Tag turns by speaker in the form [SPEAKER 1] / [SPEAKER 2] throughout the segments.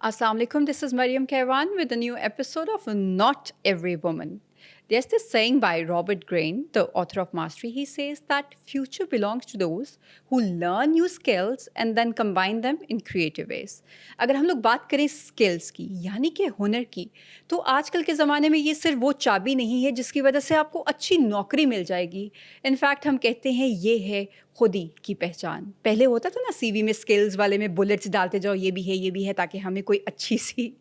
[SPEAKER 1] Assalamu alaikum. This is Mariam Kaiwan with a new episode of Not Every Woman. There's this saying by Robert Greene, the author of Mastery. He says that future belongs to those who learn new skills and then combine them in creative ways. अगर हम लोग बात करें skills की यानी कि हुनर की, तो आजकल के ज़माने में ये सिर्फ वो चाबी नहीं है जिसकी वजह से आपको अच्छी नौकरी मिल जाएगी. इनफैक्ट हम कहते हैं ये है खुदी की पहचान. पहले होता था ना सीवी में स्किल्स वाले में बुलेट्स डालते जाओ, ये भी है ताकि हमें कोई अच्छी सी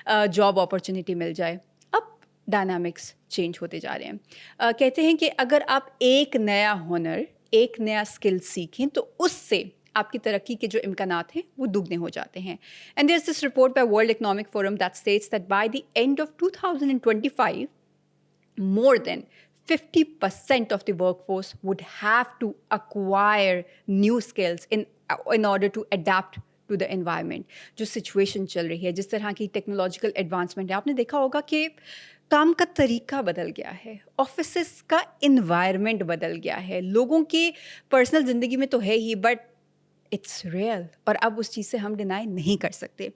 [SPEAKER 1] जॉब अपॉर्चुनिटी मिल जाए. अब डायनामिक्स चेंज होते जा रहे हैं. कहते हैं कि अगर आप एक नया हुनर, एक नया स्किल सीखें तो उससे आपकी तरक्की के जो इम्कानात हैं वो दुगने हो जाते हैं. And there is this report by World Economic Forum that states that by the end of 2025 more than 50% of the workforce would have to acquire new skills in order to adapt to the environment. जो situation चल रही है, जिस तरह की technological advancement है, आपने देखा होगा कि काम का तरीका बदल गया है, ऑफिसेस का इन्वायरमेंट बदल गया है, लोगों की पर्सनल ज़िंदगी में तो है ही, बट इट्स रियल और अब उस चीज़ से हम डिनाई नहीं कर सकते.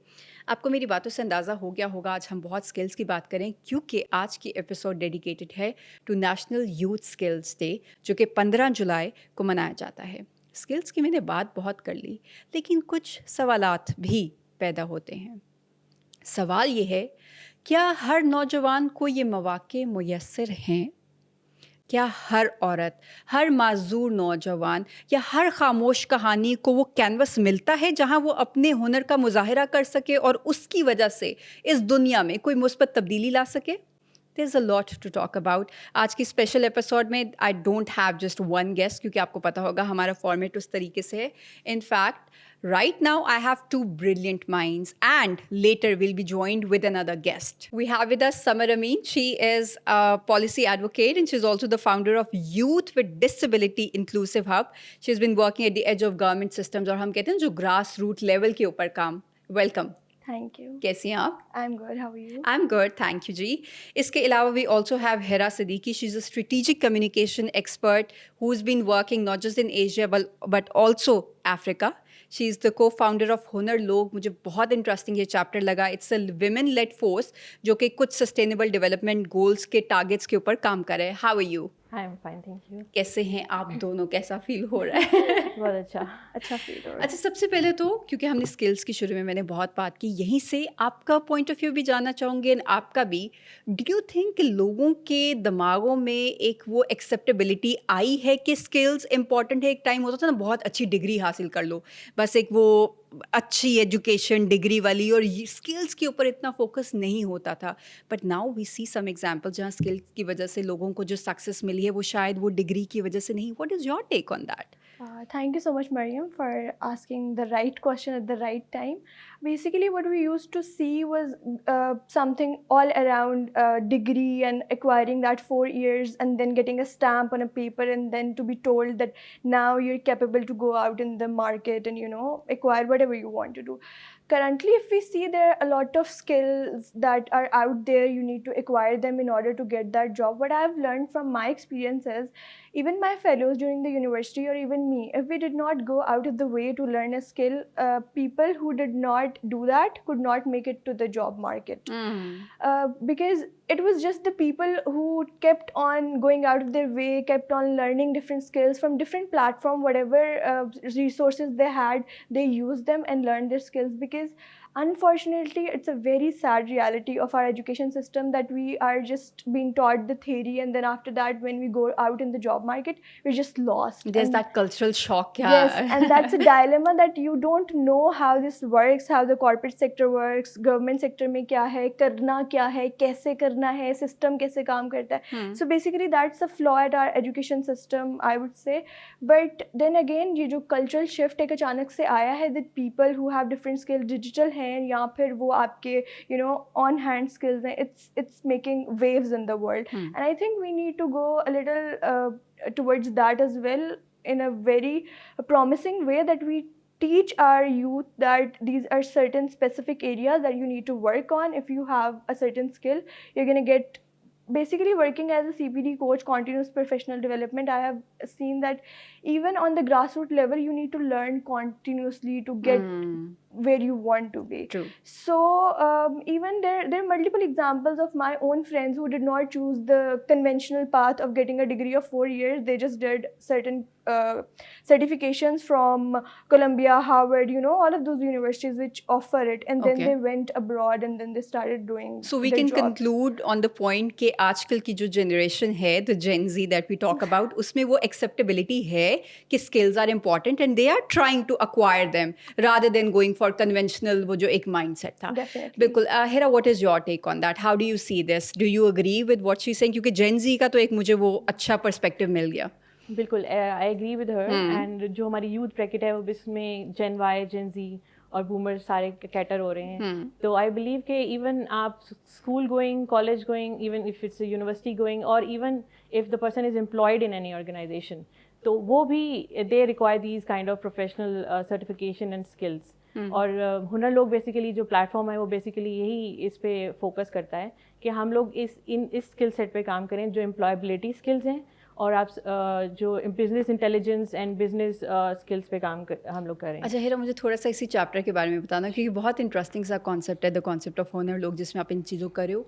[SPEAKER 1] आपको मेरी बातों से अंदाज़ा हो गया होगा आज हम बहुत स्किल्स की बात करें क्योंकि आज की एपिसोड डेडिकेटेड है to National Youth Skills Day जो कि 15 जुलाई को मनाया जाता है. स्किल्स की मैंने बात बहुत कर ली लेकिन कुछ सवालात भी पैदा होते हैं. सवाल ये है, क्या हर नौजवान को ये मौक़े मुयस्सर हैं? क्या हर औरत, हर माज़ूर नौजवान या हर खामोश कहानी को वो कैनवस मिलता है जहां वो अपने हुनर का मुज़ाहिरा कर सके और उसकी वजह से इस दुनिया में कोई मुस्बत तब्दीली ला सके? There's a lot to talk about. आज की स्पेशल एपिसोड में I don't have just one guest क्योंकि आपको पता होगा हमारा फॉर्मेट उस तरीके से है. In fact, right now I have two brilliant minds and later we'll be joined with another guest. We have with us Samar Amin. She is a policy advocate and she's also the founder of Youth with Disability Inclusive Hub. She's been working at the edge of government systems और हम कहते हैं जो grass root level के ऊपर काम. Welcome.
[SPEAKER 2] Thank you.
[SPEAKER 1] कैसी हैं आप?
[SPEAKER 2] I am good. How are you?
[SPEAKER 1] I am good, thank you ji. इसके अलावा we also have Hira Siddiqui. She is a strategic communication expert who is been working not just in Asia but also Africa. She is the cofounder of Hunar Log. मुझे बहुत interesting ये chapter लगा. It's a women led force जो कि कुछ sustainable development goals के targets के ऊपर काम कर रहे हैं. How are you?
[SPEAKER 2] I am fine, thank you.
[SPEAKER 1] कैसे हैं आप दोनों? कैसा फील हो रहा है?
[SPEAKER 2] बहुत अच्छा फील हो रहा है.
[SPEAKER 1] अच्छा, सबसे पहले तो क्योंकि हमने स्किल्स की शुरू में मैंने बहुत बात की, यहीं से आपका पॉइंट ऑफ व्यू भी जानना चाहूँगी एंड आपका भी. डू यू थिंक लोगों के दिमागों में एक वो एक्सेप्टेबिलिटी आई है कि स्किल्स इंपॉर्टेंट है? एक टाइम होता था ना बहुत अच्छी डिग्री हासिल कर लो, बस एक वो अच्छी एजुकेशन डिग्री वाली और स्किल्स के ऊपर इतना फोकस नहीं होता था. But now we see some example जहाँ स्किल्स की वजह से लोगों को जो सक्सेस मिली है वो शायद वो डिग्री की वजह से नहीं. What is your take on that?
[SPEAKER 2] Thank you so much, Mariam, for asking the right question at the right time. Basically, what we used to see was something all around degree and acquiring that 4 years and then getting a stamp on a paper and then to be told that now you're capable to go out in the market and acquire whatever you want to do. Currently, if we see, there are a lot of skills that are out there. You need to acquire them in order to get that job. What I've learned from my experiences, even my fellows during the university or even me, if we did not go out of the way to learn a skill, people who did not do that could not make it to the job market. Because it was just the people who kept on going out of their way, kept on learning different skills from different platform, whatever resources they had, they used them and learned their skills. Because unfortunately, it's a very sad reality of our education system that we are just being taught the theory and then after that when we go out in the job market, we're just lost.
[SPEAKER 1] There's that cultural shock. Yeah.
[SPEAKER 2] Yes, and that's a dilemma that you don't know how this works, how the corporate sector works, government sector में क्या है, करना क्या है, कैसे करना है, system कैसे काम करता है. So basically that's a flaw at our education system, I would say. But then again, ये जो cultural shift एक अचानक से आया है that people who have different skills, digital हैं या फिर वो आपके on hand skills हैं, it's making waves in the world. And I think we need to go a little towards that as well in a very promising way, that we teach our youth that these are certain specific areas that you need to work on. If you have a certain skill, you're going to get basically working as a CPD coach, continuous professional development, I have seen that even on the grassroots level, you need to learn continuously to get where you want to be.
[SPEAKER 1] True.
[SPEAKER 2] So even there are multiple examples of my own friends who did not choose the conventional path of getting a degree of 4 years. They just did certain certifications from Columbia, Harvard, all of those universities which offer it, and then
[SPEAKER 1] Okay.
[SPEAKER 2] they went abroad and then they started doing
[SPEAKER 1] So we
[SPEAKER 2] their
[SPEAKER 1] can
[SPEAKER 2] jobs.
[SPEAKER 1] conclude on the point कि आजकल की जो generation है, the Gen Z that we talk about, उसमें वो acceptability है कि skills are important and they are trying to acquire them rather than going for conventional वो जो एक mindset था.
[SPEAKER 2] Definitely.
[SPEAKER 1] बिल्कुल. Hira, what is your take on that? How do you see this? Do you agree with what she's saying? क्योंकि Gen Z का तो एक मुझे वो अच्छा perspective मिल गया.
[SPEAKER 3] बिल्कुल I agree with her and जो हमारी यूथ ब्रैकेट है वो इसमें जेन वाई, जेन जी और बूमर सारे कैटर हो रहे हैं. तो आई बिलीव कि इवन आप school going, college going, even if it's university going और even if the person is employed in any organisation, तो वो भी they require these kind of professional certification and skills. और हुनर लोग बेसिकली जो platform है वो बेसिकली यही इस पे फोकस करता है कि हम लोग इस स्किल सेट पे काम करें जो एम्प्लॉयबिलिटी स्किल्स हैं और आप जो business intelligence and business skills पे काम हम लोग करें.
[SPEAKER 1] अच्छा हीरा, मुझे थोड़ा सा इसी चैप्टर के बारे में बताना क्योंकि बहुत इंटरेस्टिंग सा कॉन्सेप्ट है, द कॉन्सेप्ट ऑफ हुनर लोग, जिसमें आप इन चीज़ों कर रहे हो.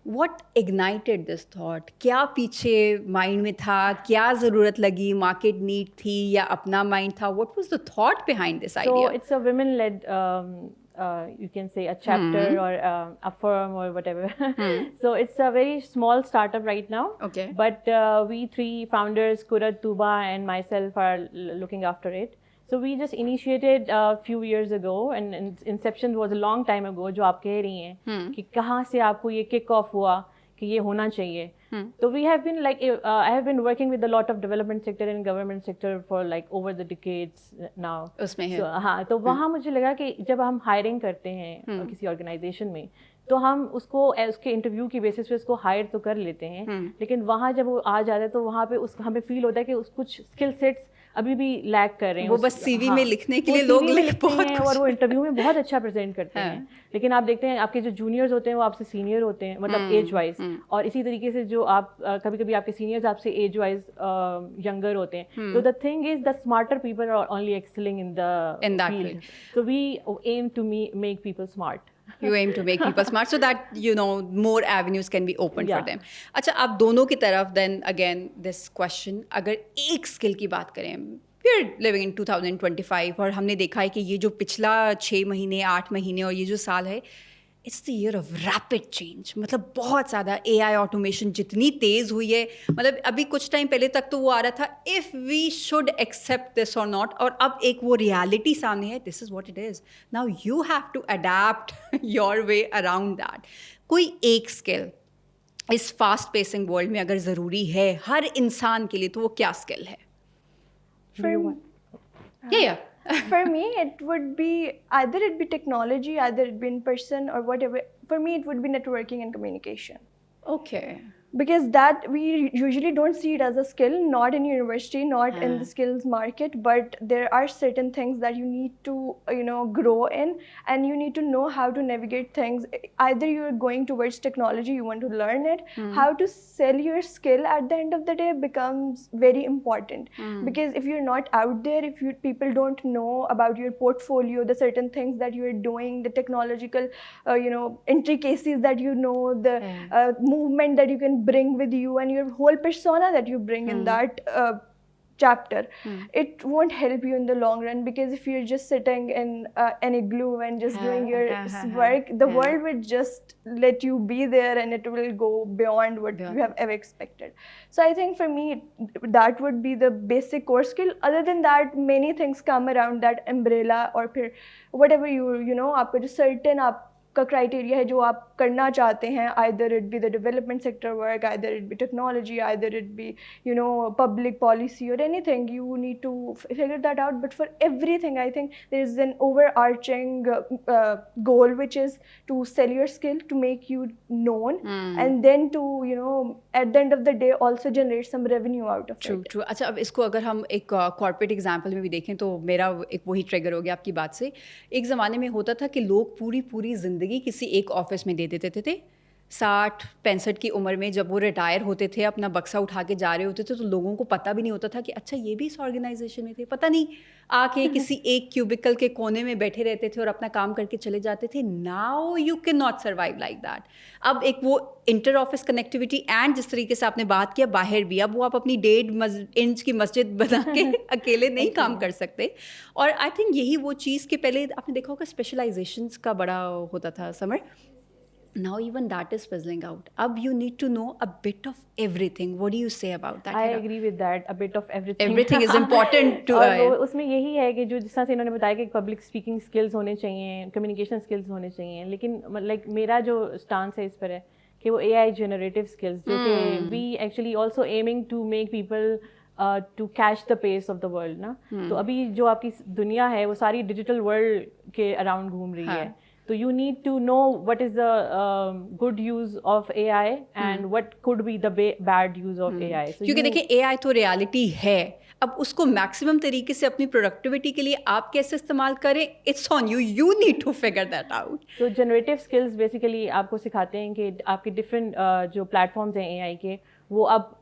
[SPEAKER 1] What ignited this thought? क्या पीछे माइंड में था? क्या ज़रूरत लगी? मार्केट नीड थी या अपना माइंड था? What was the thought behind this idea?
[SPEAKER 3] So it's a women-led, you can say a chapter or a firm or whatever. So it's a very small startup right now.
[SPEAKER 1] Okay.
[SPEAKER 3] But we three founders, Kurat, Tuba, and myself are looking after it. So we just initiated a few years ago, and inception was a long time ago. जो आप कह रही हैं कि कहाँ से आपको ये kick off हुआ कि ये होना चाहिए. So we have been like I have been working with a lot of development sector and government sector for like over the decades now.
[SPEAKER 1] उसमें है.
[SPEAKER 3] So, हाँ, तो वहाँ मुझे लगा कि जब हम हायरिंग करते हैं किसी ऑर्गेनाइजेशन में तो हम उसको उसके इंटरव्यू की बेसिस पे उसको हायर तो कर लेते हैं, लेकिन वहाँ जब वो आ जाता है तो वहाँ पे उस हमें फील होता है कि उस कुछ स्किल सेट्स अभी भी लैक कर रहे हैं.
[SPEAKER 1] वो बस सीवी में लिखने के लिए लोग लिखते हैं
[SPEAKER 3] और वो इंटरव्यू में बहुत अच्छा प्रेजेंट करते हैं, लेकिन आप देखते हैं आपके जो जूनियर्स होते हैं वो आपसे सीनियर होते हैं, मतलब एज वाइज, और इसी तरीके से जो आप कभी कभी आपके सीनियर्स आपसे एज वाइज यंगर होते हैं. तो the thing is the smarter people are only excelling in the field. So we aim to make people smart.
[SPEAKER 1] You aim to make people smart so that more avenues can be opened for them. अच्छा, आप दोनों की तरफ then again this question, अगर एक skill की बात करें, we are living in 2025 और हमने देखा है कि ये जो पिछला 6 महीने 8 महीने और ये जो साल है, it's the year of rapid change. मतलब बहुत ज़्यादा AI ऑटोमेशन जितनी तेज़ हुई है, मतलब अभी कुछ टाइम पहले तक तो वो आ रहा था if we should accept this और नॉट, और अब एक वो रियलिटी सामने है, this is what it is. Now you have to adapt your way around that. कोई एक स्किल इस फास्ट पेसिंग वर्ल्ड में अगर ज़रूरी है हर इंसान के लिए, तो वो क्या स्किल है? Yeah.
[SPEAKER 2] For me, it would be either it be technology, either it be in person or whatever. For me, it would be networking and communication.
[SPEAKER 1] Okay.
[SPEAKER 2] Because that we usually don't see it as a skill, not in university, not in the skills market, but there are certain things that you need to grow in, and you need to know how to navigate things. Either you're going towards technology, you want to learn it, how to sell your skill at the end of the day becomes very important. Because if you're not out there, if people don't know about your portfolio, the certain things that you're doing, the technological intricacies that the movement that you can bring with you, and your whole persona that you bring in that chapter, it won't help you in the long run. Because if you're just sitting in an igloo and just doing your work, the world will just let you be there and it will go beyond what you have ever expected. So I think for me that would be the basic core skill. Other than that, many things come around that umbrella, or whatever आपका जो certain आपका criteria है जो आप करना चाहते हैं, either it be the development sector work, either it be technology, either it be public policy or anything, you need to figure that out. But for everything, I think there is an overarching goal, which is to sell your skill, to make you known, and then to at the end of the day also generate some revenue out of it.
[SPEAKER 1] True. अच्छा, अब इसको अगर हम एक corporate example में भी देखें तो मेरा एक वही ट्रिगर हो गया आपकी बात से. एक ज़माने में होता था कि लोग पूरी ज़िंदगी किसी एक ऑफिस में दे देते थे 60-65 की उम्र में जब वो रिटायर होते थे, अपना बक्सा उठा के जा रहे होते थे, तो लोगों को पता भी नहीं होता था कि अच्छा ये भी इस ऑर्गेनाइजेशन में थे, पता नहीं, आके किसी एक क्यूबिकल के कोने में बैठे रहते थे और अपना काम करके चले जाते थे. Now you can not survive like that. अब एक वो इंटर ऑफिस कनेक्टिविटी एंड जिस तरीके से आपने बात किया बाहर भी, अब वो आप अपनी 1.5 इंच की मस्जिद बना के अकेले नहीं काम कर सकते. और आई थिंक यही वो चीज़ कि पहले आपने देखा होगा स्पेशलाइजेशंस का बड़ा होता था summer. Now even that is fizzling out. Ab you need to know a bit of everything. What do you say about that?
[SPEAKER 3] I agree with that. A bit of everything.
[SPEAKER 1] Everything is important to.
[SPEAKER 3] और वो उसमें यही है कि जो जिस तरह से इन्होंने बताया कि पब्लिक स्पीकिंग स्किल्स होने चाहिए, कम्युनिकेशन स्किल्स होने चाहिए, लेकिन लाइक मेरा जो स्टांस है इस पर है कि वो AI जनरेटिव स्किल्स जो कि we actually also aiming to make people to catch the pace of the world ना. तो अभी जो आपकी दुनिया है वो सारी डिजिटल वर्ल्ड के अराउंड घूम रही है. So you need to know what is the good use of AI and what could be the bad use of AI. So
[SPEAKER 1] क्योंकि देखिए AI तो रियलिटी है, अब उसको मैक्सिमम तरीके से अपनी प्रोडक्टिविटी के लिए आप कैसे इस्तेमाल करें, it's on you, you need to figure that out.
[SPEAKER 3] तो जनरेटिव स्किल्स बेसिकली आपको सिखाते हैं कि आपके डिफरेंट जो प्लेटफॉर्म्स हैं AI के, वो अब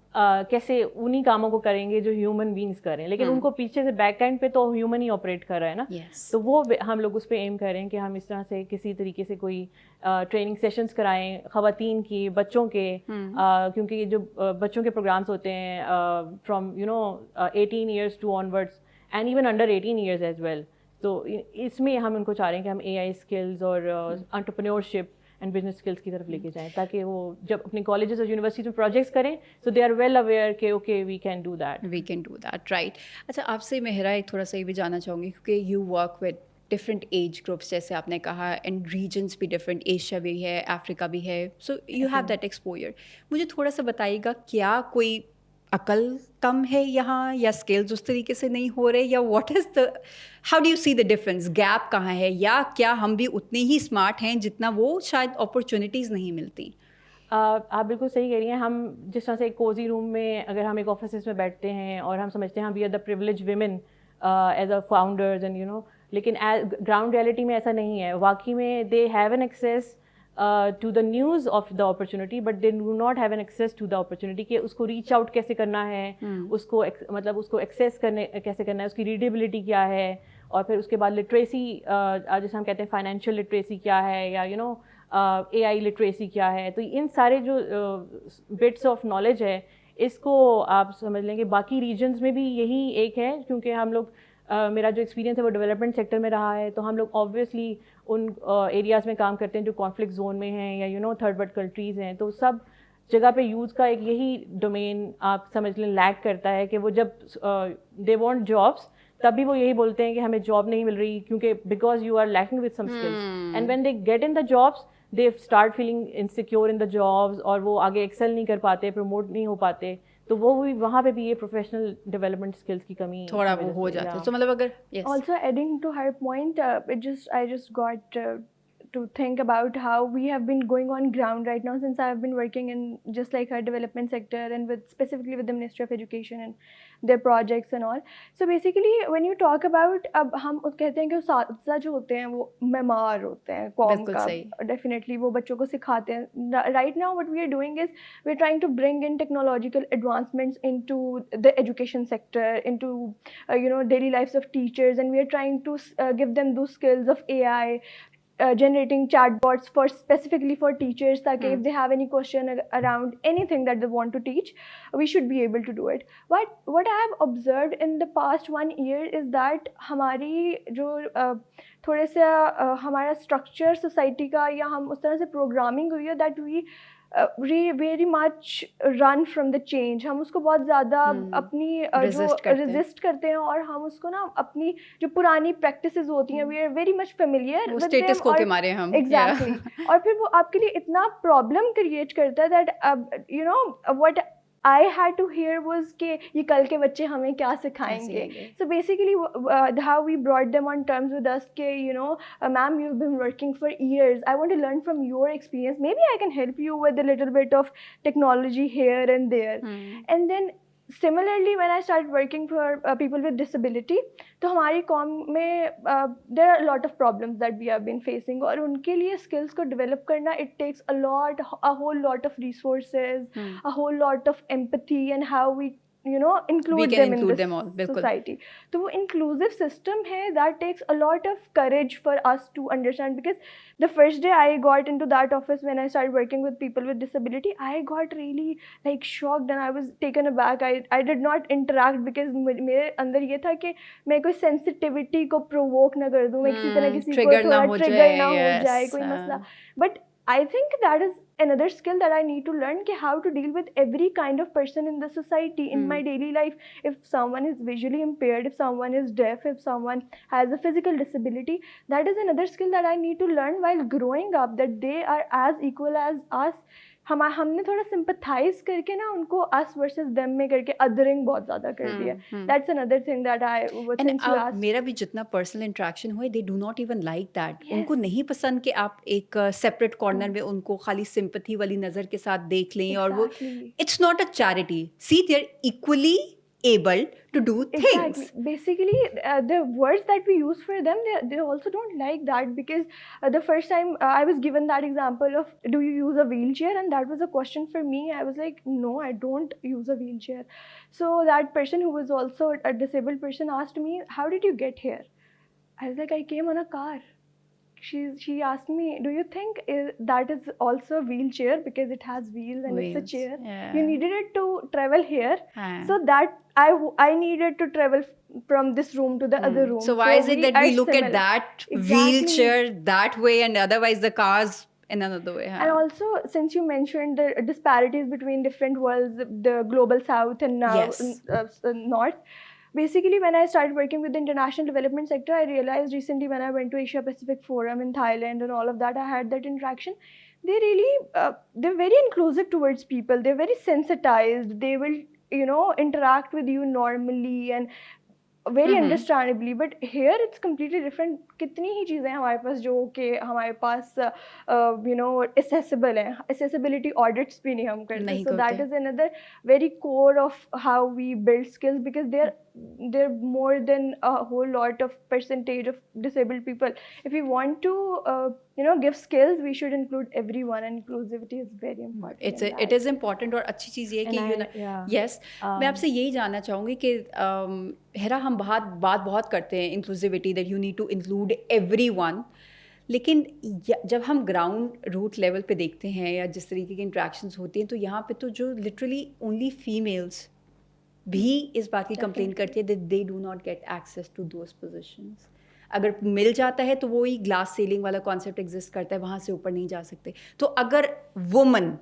[SPEAKER 3] कैसे उन्हीं कामों को करेंगे जो ह्यूमन बींग्स करें, लेकिन उनको पीछे से बैक एंड पे तो ह्यूमन ही ऑपरेट कर रहा है ना. तो वो हम लोग उस पर एम कर रहे हैं कि हम इस तरह से किसी तरीके से कोई ट्रेनिंग सेशंस कराएं ख़वातीन की, बच्चों के, क्योंकि जो बच्चों के प्रोग्राम्स होते हैं from 18 years to onwards and even under 18 years as well. तो इसमें हम उनको चाह रहे हैं कि हम AI स्किल्स और एंटरप्रेन्योरशिप एंड बिजनेस स्किल्स की तरफ लेके जाएं, ताकि वो जब अपने कॉलेजेस और यूनिवर्सिटीज में प्रोजेक्ट्स करें so they are well aware कि okay we can do that.
[SPEAKER 1] Right. अच्छा, आपसे मेहरा एक थोड़ा सा ये भी जानना चाहूँगी, क्योंकि you work with different age groups, जैसे आपने कहा, एंड रीजन्स भी डिफरेंट, एशिया भी है, अफ्रीका भी है, सो यू हैव दैट एक्सपोजर. मुझे थोड़ा सा बताइएगा, क्या कोई अकल कम है यहाँ, या स्किल्स उस तरीके से नहीं हो रहे, या what is the, how do you see the difference, gap कहाँ है, या क्या हम भी उतने ही स्मार्ट हैं जितना वो शायद अपॉर्चुनिटीज़ नहीं मिलती?
[SPEAKER 3] आप बिल्कुल सही कह रही हैं. हम जिस तरह से एक कोजी रूम में अगर हम एक ऑफिस में बैठते हैं और हम समझते हैं we are the privilege women as a founders and लेकिन ग्राउंड रियलिटी में ऐसा नहीं है. वाकई में they have an access to the news of the opportunity, but they do not have an access to the opportunity कि उसको reach out कैसे करना है, उसको मतलब उसको access करने कैसे करना है, उसकी readability क्या है, और फिर उसके बाद literacy जैसे हम कहते हैं financial literacy क्या है, या AI literacy क्या है. तो इन सारे जो bits of knowledge है, इसको आप समझ लेंगे बाकी regions में भी यही एक है, क्योंकि हम लोग मेरा जो एक्सपीरियंस है वो डेवलपमेंट सेक्टर में रहा है, तो हम लोग ऑब्वियसली उन एरियाज़ में काम करते हैं जो कॉन्फ्लिक्ट जोन में हैं या थर्ड वर्ल्ड कंट्रीज़ हैं. तो सब जगह पे यूथ का एक यही डोमेन आप समझ लें लैक करता है कि वो जब दे वांट जॉब्स, तब भी वो यही बोलते हैं कि हमें जॉब नहीं मिल रही, क्योंकि because you are lacking with some skills, and when they get in the jobs they start feeling insecure in the jobs, और वो आगे एक्सेल नहीं कर पाते, प्रमोट नहीं हो पाते. तो वो भी वहाँ पे भी ये प्रोफेशनल डेवलपमेंट स्किल्स की कमी
[SPEAKER 1] थोड़ा वो हो जाता है. तो मतलब अगर
[SPEAKER 2] also adding to her point, I just got to think about how we have been going on ground right now, since I have been working in just like her development sector and with specifically with the Ministry of Education and their projects and all. So basically when you talk about, अब हम कहते हैं कि उस्ताद जो होते हैं वो मेमार होते हैं कौम का, definitely वो बच्चों को सिखाते हैं. Right now what we are doing is we are trying to bring in technological advancements into the education sector, into daily lives of teachers, and we are trying to give them those skills of AI, generating chatbots for specifically for teachers, that if they have any question around anything that they want to teach, we should be able to do it. What I have observed in the past 1 year is that हमारी जो थोड़े से हमारा structure society का, या हम उस तरह से प्रोग्रामिंग हुई है that we very much run from the change. हम उसको बहुत ज़्यादा अपनी जो resist करते हैं, और हम उसको ना अपनी जो पुरानी practices होती हैं we are very much familiar with
[SPEAKER 1] status quo के मारे हम.
[SPEAKER 2] Exactly. और फिर वो आपके लिए इतना problem create करता है that what I had to hear was कि ये कल के बच्चे हमें क्या सिखाएंगे. So basically how we brought them on terms with us कि ma'am, you've been working for years, I want to learn from your experience, maybe I can help you with a little bit of technology here and there. And then similarly, when I started working for people with disability, तो हमारी com में there are a lot of problems that we have been facing, और उनके लिए skills को develop करना, it takes a whole lot of resources, a whole lot of empathy, and how we include them in this
[SPEAKER 1] all, बिल्कुल.
[SPEAKER 2] society. तो वो inclusive system है, that takes a lot of courage for us to understand, because the first day I got into that office when I started working with people with disability, I got really like shocked and I was taken aback. I did not interact because मेरे अंदर ये था कि मैं कोई sensitivity को provoke ना कर दूँ, मैं किसी तरह किसी को थोड़ा trigger ना हो जाए कोई मसला. But I think that is another skill that I need to learn, कि how to deal with every kind of person in the society in my daily life. If someone is visually impaired, if someone is deaf, if someone has a physical disability, that is another skill that I need to learn while growing up, that they are as equal as us. हमने थोड़ा sympathize करके ना उनको us versus them में करके othering बहुत ज़्यादा कर दिया. That's another thing that since you asked.
[SPEAKER 1] मेरा भी जितना personal interaction हुए, they do not even like that. उनको नहीं पसंद कि आप एक separate corner में उनको खाली sympathy वाली नज़र के साथ देख लें, और वो it's not a charity. See, they're equally able to do things.
[SPEAKER 2] Basically, the words that we use for them, they also don't like that, because the first time I was given that example of, do you use a wheelchair? And that was a question for me. I was like, no, I don't use a wheelchair. So that person who was also a disabled person asked me, how did you get here? I was like, I came on a car. She asked me, do you think that is also a wheelchair, because it has wheels and it's a chair?
[SPEAKER 1] Yeah.
[SPEAKER 2] You needed it to travel here, so that I needed to travel from this room to the other room.
[SPEAKER 1] So why is it that we look
[SPEAKER 2] similar.
[SPEAKER 1] at that wheelchair that way and otherwise the cars in another way?
[SPEAKER 2] And also, since you mentioned the disparities between different worlds, the global south and now north, basically, when I started working with the international development sector, I realized recently when I went to Asia Pacific Forum in Thailand and all of that, I had that interaction. They really, they're very inclusive towards people. They're very sensitized. They will, interact with you normally and very understandably. But here it's completely different. कितनी ही चीज़ें हमारे पास जो कि हमारे पास accessible हैं, accessibility audits भी नहीं हम करते. So that is another very core of how we build skills, because they're more than a whole lot of percentage of disabled people. If we want to give skills, we should include everyone, and inclusivity is very important.
[SPEAKER 1] It is important. और अच्छी चीज़ ये कि yes, मैं आपसे यही जानना चाहूँगी कि हेरा, हम बात बहुत करते हैं inclusivity, that you need to include everyone, लेकिन जब हम ग्राउंड रूट लेवल पे देखते हैं या जिस तरीके की इंट्रैक्शंस होती हैं, तो यहाँ पे तो जो लिटरली ओनली फीमेल्स भी इस बात की कंप्लेन करती है that they do not get access to those positions. अगर मिल जाता है तो वो ही ग्लास सीलिंग वाला कॉन्सेप्ट एग्जिस्ट करता है, वहाँ से ऊपर नहीं जा सकते. तो अगर वुमन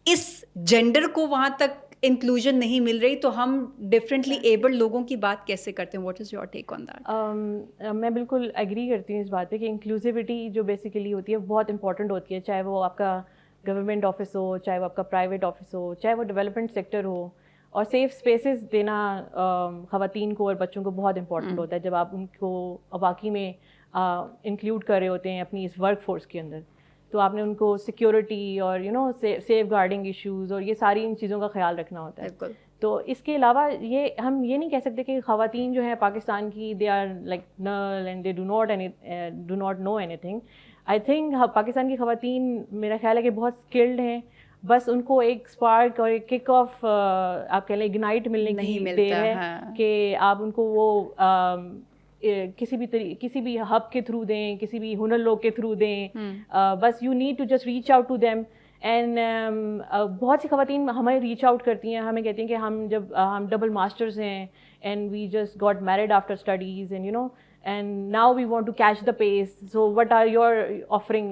[SPEAKER 1] इस जेंडर को वहाँ तक इंक्लूजन नहीं मिल रही, तो हम डिफरेंटली एबल्ड लोगों की बात कैसे करते हैं? What is your take on that?
[SPEAKER 3] मैं बिल्कुल एग्री करती हूँ इस बात पे कि इंक्लूसिविटी जो बेसिकली होती है बहुत इंपॉर्टेंट होती है, चाहे वो आपका गवर्नमेंट ऑफिस हो, चाहे वो आपका प्राइवेट ऑफिस हो, चाहे वो डेवलपमेंट सेक्टर हो. और सेफ स्पेसेस देना ख़वातीन को और बच्चों को बहुत इंपॉर्टेंट होता है जब आप उनको वाकई में इंक्लूड कर रहे होते हैं अपनी इस वर्क फोर्स के अंदर. तो आपने उनको सिक्योरिटी और सेफ गार्डिंग इश्यूज़ और ये सारी इन चीज़ों का ख्याल रखना होता है. तो इसके अलावा हम ये नहीं कह सकते कि ख़वातीन जो हैं पाकिस्तान की they are like null and they do not know anything. I think Pakistan की ख़वातीन मेरा ख्याल है कि बहुत स्किल्ड हैं, बस उनको एक स्पार्क और एक किक ऑफ आप कह लें इग्नाइट मिलने की देर है कि आप उनको वो किसी भी हब के थ्रू दें, किसी भी हुनर लोग के थ्रू दें. बस you need to just reach out to them. And बहुत सी ख़वातीन हमें रीच आउट करती हैं, हमें कहती हैं कि हम डबल मास्टर्स हैं and we just got married after studies and and now we want to catch the pace, so what are your offering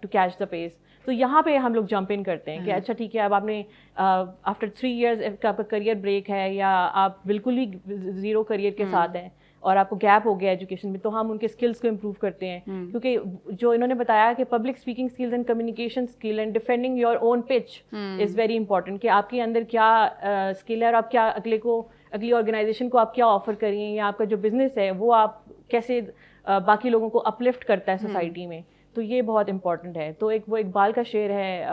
[SPEAKER 3] to catch the pace. तो यहाँ पे हम लोग जंप इन करते हैं कि अच्छा ठीक है, अब आपने आफ्टर 3 years आपका करियर ब्रेक है या आप बिल्कुल ही ज़ीरो करियर के साथ हैं और आपको गैप हो गया एजुकेशन में, तो हम उनके स्किल्स को इम्प्रूव करते हैं. क्योंकि जो इन्होंने बताया कि public speaking skills and communication skill and defending your own pitch is very important, कि आपके अंदर क्या स्किल है और आप क्या अगली ऑर्गेनाइजेशन को आप क्या ऑफर करिए, या आपका जो बिजनेस है वो आप कैसे बाकी लोगों को अपलिफ्ट करता है सोसाइटी में. तो ये बहुत इंपॉर्टेंट है. तो वो इकबाल का शेर है,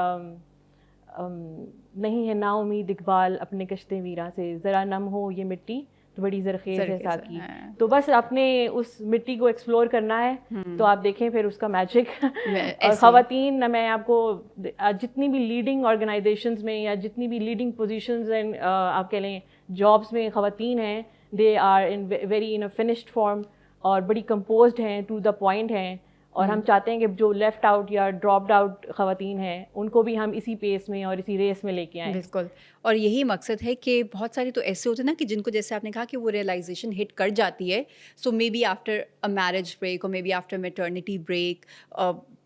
[SPEAKER 3] नहीं है ना उम्मीद इकबाल अपने कश्ते वीरा से, ज़रा नम हो ये मिट्टी तो बड़ी ज़रखेज़ है साकी। तो बस अपने उस मिट्टी को एक्सप्लोर करना है, तो आप देखें फिर उसका मैजिक। और ख़वातीन, मैं आपको जितनी भी लीडिंग ऑर्गेनाइजेशंस में या जितनी भी लीडिंग पोजीशंस एंड आप कह लें जॉब्स में ख़वातीन हैं, they are in very in a finished form और बड़ी कंपोज्ड हैं, टू द पॉइंट हैं। और हम चाहते हैं कि जो लेफ्ट आउट या ड्रॉप्ड आउट ख़वातीन हैं उनको भी हम इसी पेस में और इसी रेस में लेके आएँ।
[SPEAKER 1] बिल्कुल, और यही मकसद है कि बहुत सारे तो ऐसे होते हैं ना कि जिनको, जैसे आपने कहा कि वो रियलाइजेशन हिट कर जाती है, so maybe after a marriage break और maybe after maternity break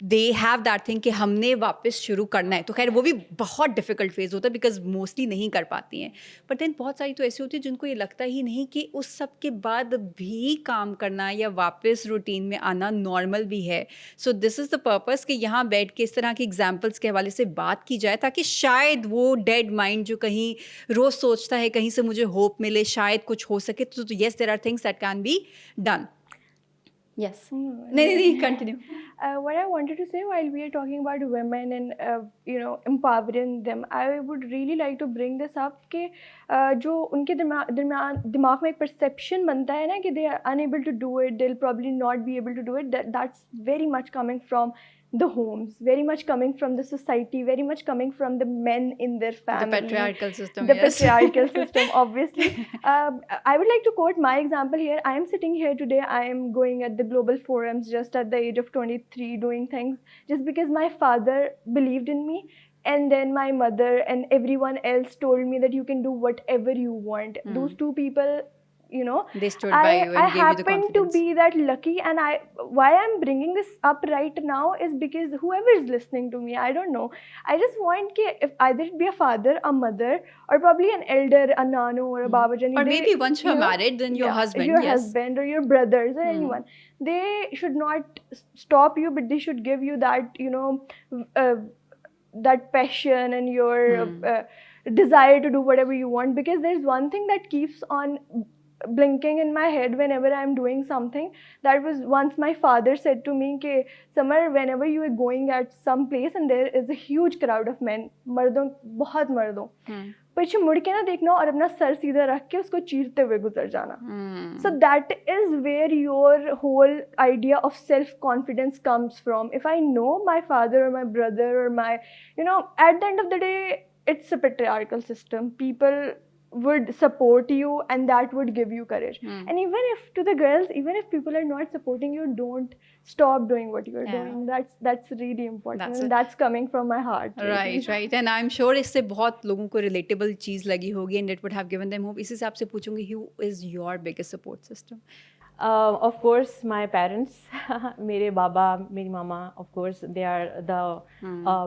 [SPEAKER 1] they have that thing कि हमने वापस शुरू करना है। तो खैर वो भी बहुत डिफिकल्ट फेज होता है बिकॉज मोस्टली नहीं कर पाती हैं, बट देन बहुत सारी तो ऐसी होती है जिनको ये लगता ही नहीं कि उस सब के बाद भी काम करना या वापस रूटीन में आना नॉर्मल भी है। So this is the purpose कि यहाँ बैठ के इस तरह के एग्जाम्पल्स के हवाले से बात की जाए, ताकि शायद वो डेड माइंड जो कहीं रोज़ सोचता है कहीं से मुझे होप मिले, शायद कुछ हो सके। तो yes, there are things that can be done. Yes. नहीं, continue.
[SPEAKER 2] What I wanted to say while we are talking about women and empowering them, I would really like to bring this up कि जो उनके दिमाग में एक perception बनता है ना कि they are unable to do it, they'll probably not be able to do it. That's very much coming from the homes, very much coming from the society, very much coming from the men in their family.
[SPEAKER 1] The patriarchal system,
[SPEAKER 2] the
[SPEAKER 1] yes.
[SPEAKER 2] patriarchal system, obviously. I would like to quote my example here. I am sitting here today. I am going at the global forums just at the age of 23, doing things just because my father believed in me. And then my mother and everyone else told me that you can do whatever you want. Those two people,
[SPEAKER 1] they stood by you and
[SPEAKER 2] I
[SPEAKER 1] gave you the
[SPEAKER 2] happen
[SPEAKER 1] confidence.
[SPEAKER 2] to be that lucky, and why I'm bringing this up right now is because whoever is listening to me, I don't know, I just want if either it be a father, a mother, or probably an elder, a nano or a babajan,
[SPEAKER 1] or maybe once you're married, then your husband,
[SPEAKER 2] your husband or your brothers or anyone, they should not stop you, but they should give you that that passion and your desire to do whatever you want. Because there's one thing that keeps on blinking in my head whenever I'm doing something. That was once my father said to me कि Samar, whenever you are going at some place and there is a huge crowd of men, मर्दों, बहुत मर्दों, पीछे मुड़ के ना देखना और अपना सर सीधा रख के उसको चीरते हुए गुजर जाना. So that is where your whole idea of self-confidence comes from. If I know my father or my brother or my, at the end of the day, it's a patriarchal system. People would support you and that would give you courage. And even if to the girls, even if people are not supporting you, don't stop doing what you're doing. That's really important. And that's coming from my heart.
[SPEAKER 1] Right. And I'm sure इससे बहुत लोगों को relatable चीज़ लगी होगी and it would have given them hope. इसी से आपसे पूछूंगी, who is your biggest support system?
[SPEAKER 3] Of course, my parents, मेरे बाबा, मेरी मामा, of course, they are the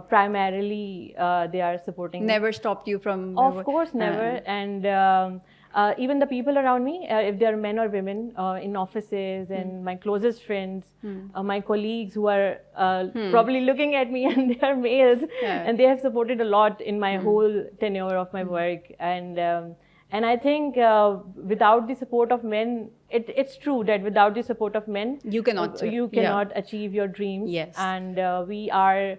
[SPEAKER 3] primarily they are supporting.
[SPEAKER 1] Never stopped you from.
[SPEAKER 3] Of course, never. And even the people around me, if they are men or women, in offices and my closest friends, my colleagues who are probably looking at me and they are males, and they have supported a lot in my whole tenure of my work. And I think without the support of men, it's true that without the support of men,
[SPEAKER 1] you cannot
[SPEAKER 3] achieve your dreams.
[SPEAKER 1] Yes.
[SPEAKER 3] And we are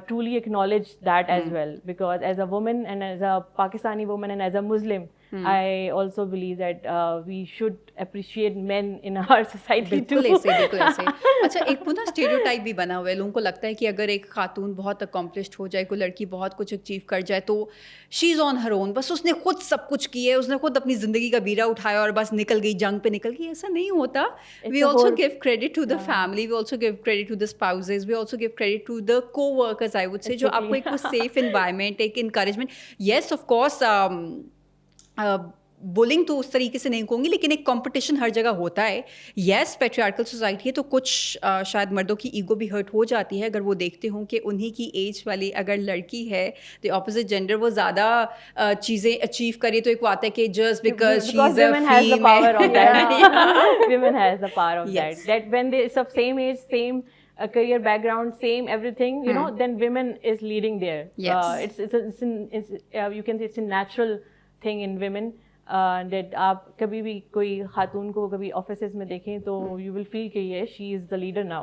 [SPEAKER 3] truly acknowledge that as well, because as a woman and as a Pakistani woman and as a Muslim, I also believe that we should appreciate men in our society too.
[SPEAKER 1] बिल्कुल ऐसे. अच्छा, एक पुनः stereotype भी बना हुआ है. लोगों को लगता है कि अगर एक खातून बहुत अकम्पलिश्ड हो जाए, कोई लड़की बहुत कुछ अचीव कर जाए, तो she is on her own, बस उसने खुद सब कुछ किया है, उसने खुद अपनी ज़िंदगी का बीरा उठाया और बस निकल गई, जंग पे निकल गई. ऐसा नहीं होता. We also give credit to the family, we also give credit to the spouses, we also give credit to the co-workers, I would say, जो आपको एक सेफ इन्वायरमेंट, एक encouragement. Yes, of course, bullying तो उस तरीके से नहीं कहूँगी, लेकिन एक कंपटीशन हर जगह होता है. येस, पेट्रियार्कल सोसाइटी है, तो कुछ शायद मर्दों की ईगो भी हर्ट हो जाती है अगर वो देखते हों कि उन्हीं की एज वाली अगर लड़की है, द ऑपोजिट जेंडर, वो ज़्यादा चीज़ें अचीव करे, तो एक बात है कि just because she is a female,
[SPEAKER 3] women has the power of that when they of same age, same career background, same everything, then women is leading there.
[SPEAKER 1] Yes.
[SPEAKER 3] You can say it's a natural thing in women. that आप कभी भी कोई खातून को कभी offices में देखें तो you will feel कि yes she is the leader now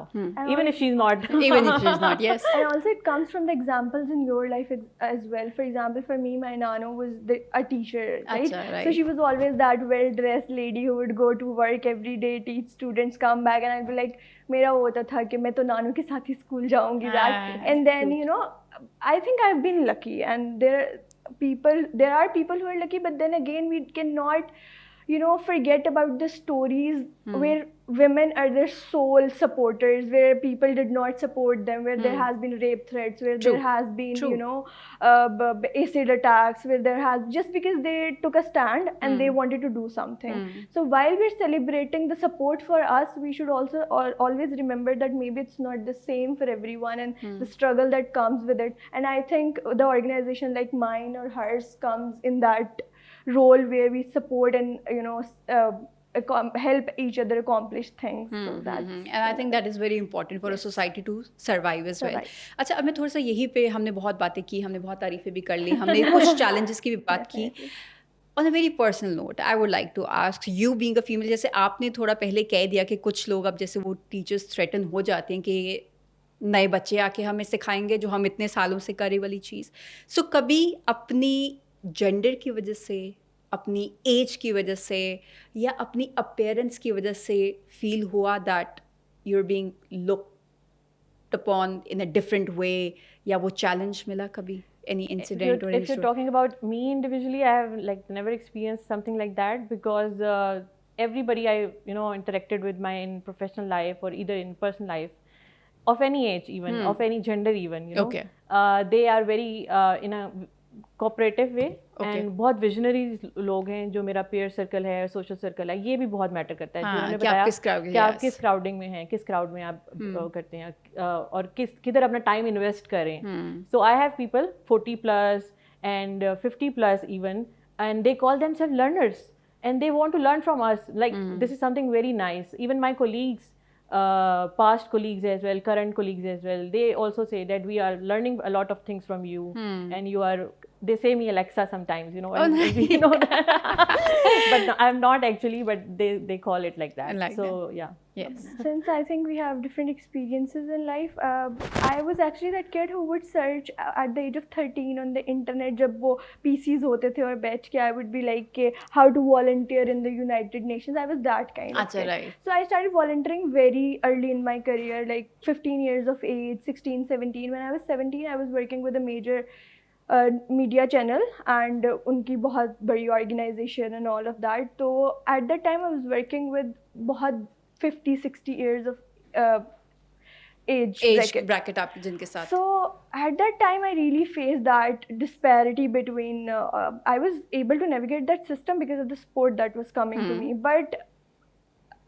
[SPEAKER 3] even if she's not.
[SPEAKER 1] Even if she's not, yes.
[SPEAKER 2] And also it comes from the examples in your life as well. For example, for me, my nano was a teacher, right?
[SPEAKER 1] Acha, right.
[SPEAKER 2] So she was always that well-dressed lady who would go to work every day, teach students, come back, and I'd be like, मेरा वो होता था कि मैं तो नानू के साथ ही school जाऊंगी, that. And then you know, I think I've been lucky, and there are people who are lucky, but then again we cannot, you know, forget about the stories where women are their sole supporters, where people did not support them, where there has been rape threats, where there has been, you know, acid attacks, where there has, just because they took a stand and they wanted to do something. So while we're celebrating the support for us, we should also always remember that maybe it's not the same for everyone, and the struggle that comes with it. And I think the organization like mine or hers comes in that role where we support and, you know, help each other accomplish things. So that's
[SPEAKER 1] And I think that is very important for a society to survive as well. अच्छा, अब मैं थोड़ा सा यहीं पे, हमने बहुत बातें की, हमने बहुत तारीफें भी कर ली, हमने कुछ challenges की भी बात की. On a very personal note, I would like to ask you, being a female, जैसे आपने थोड़ा पहले कह दिया कि कुछ लोग अब जैसे वो टीचर्स थ्रेटन हो जाते हैं कि नए बच्चे आके हमें सिखाएंगे जो हम इतने सालों से करे वाली चीज़. सो कभी अपनी जेंडर की वजह से, अपनी एज की वजह से, या अपनी अपीयरेंस की वजह से फील हुआ that you are being looked upon in a different way, या वो चैलेंज मिला कभी? Any incident or
[SPEAKER 3] if you're talking about me individually, I have like never experienced something like that, because everybody I interacted with in professional life or either in personal life, of any age even, of any gender even,
[SPEAKER 1] Okay.
[SPEAKER 3] They are very in a cooperative way, and बहुत visionary लोग हैं. जो मेरा peer circle है, social circle है, ये भी बहुत matter करता है. जो उन्होंने बताया कि आप किस crowding में हैं, किस crowd में आप करते हैं, और किधर अपना time invest करें. So I have people 40 plus and 50 plus even, and they call themselves learners, and they want to learn from us. Like this is something very nice. Even my colleagues, past colleagues as well, current colleagues as well, they also say that we are learning a lot of things from you, and you are, they say me Alexa sometimes, you know, and you know that. But no, I'm not actually, but they call it like that.
[SPEAKER 1] Like
[SPEAKER 3] so
[SPEAKER 1] that.
[SPEAKER 3] yeah.
[SPEAKER 1] Yes.
[SPEAKER 2] Since I think we have different experiences in life, I was actually that kid who would search at the age of 13 on the internet. जब वो PCs होते थे और बैठ के I would be like how to volunteer in the United Nations. I was that kind of kid.
[SPEAKER 1] Right.
[SPEAKER 2] So I started volunteering very early in my career, like 15 years of age, 16, 17. When I was 17, I was working with a major media channel, and उनकी बहुत बड़ी organization and all of that. So at that time I was working with बहुत 50-60 years of age
[SPEAKER 1] bracket आप जिनके साथ.
[SPEAKER 2] So at that time I really faced that disparity between I was able to navigate that system because of the support that was coming to me, but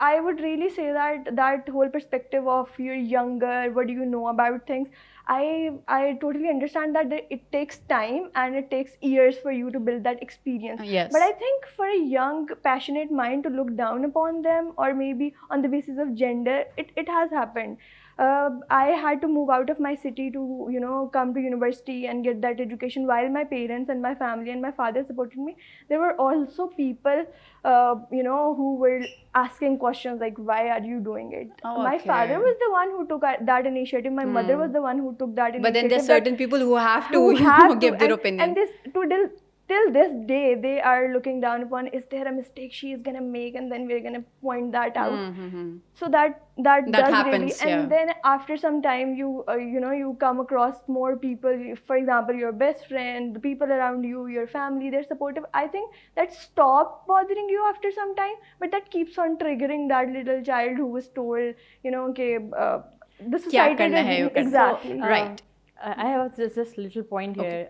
[SPEAKER 2] I would really say that whole perspective of you're younger, what do you know about things, I totally understand that it takes time and it takes years for you to build that experience.
[SPEAKER 1] Yes.
[SPEAKER 2] But I think for a young, passionate mind to look down upon them, or maybe on the basis of gender, it has happened. I had to move out of my city to, you know, come to university and get that education. While my parents and my family and my father supported me, there were also people, you know, who were asking questions like, why are you doing it?
[SPEAKER 1] Oh,
[SPEAKER 2] my father was the one who took that initiative. My mother was the one who took that initiative.
[SPEAKER 1] But then there's certain people who have to give their opinion.
[SPEAKER 2] And till this day, they are looking down upon, is there a mistake she is going to make, and then we're going to point that out. So that does
[SPEAKER 1] happens,
[SPEAKER 2] really, and then after some time you know, you come across more people, for example your best friend, the people around you, your family, they're supportive. I think that stop bothering you after some time, but that keeps on triggering that little child who was told, you know, okay, the society exactly.
[SPEAKER 1] Right.
[SPEAKER 3] I have just little point here.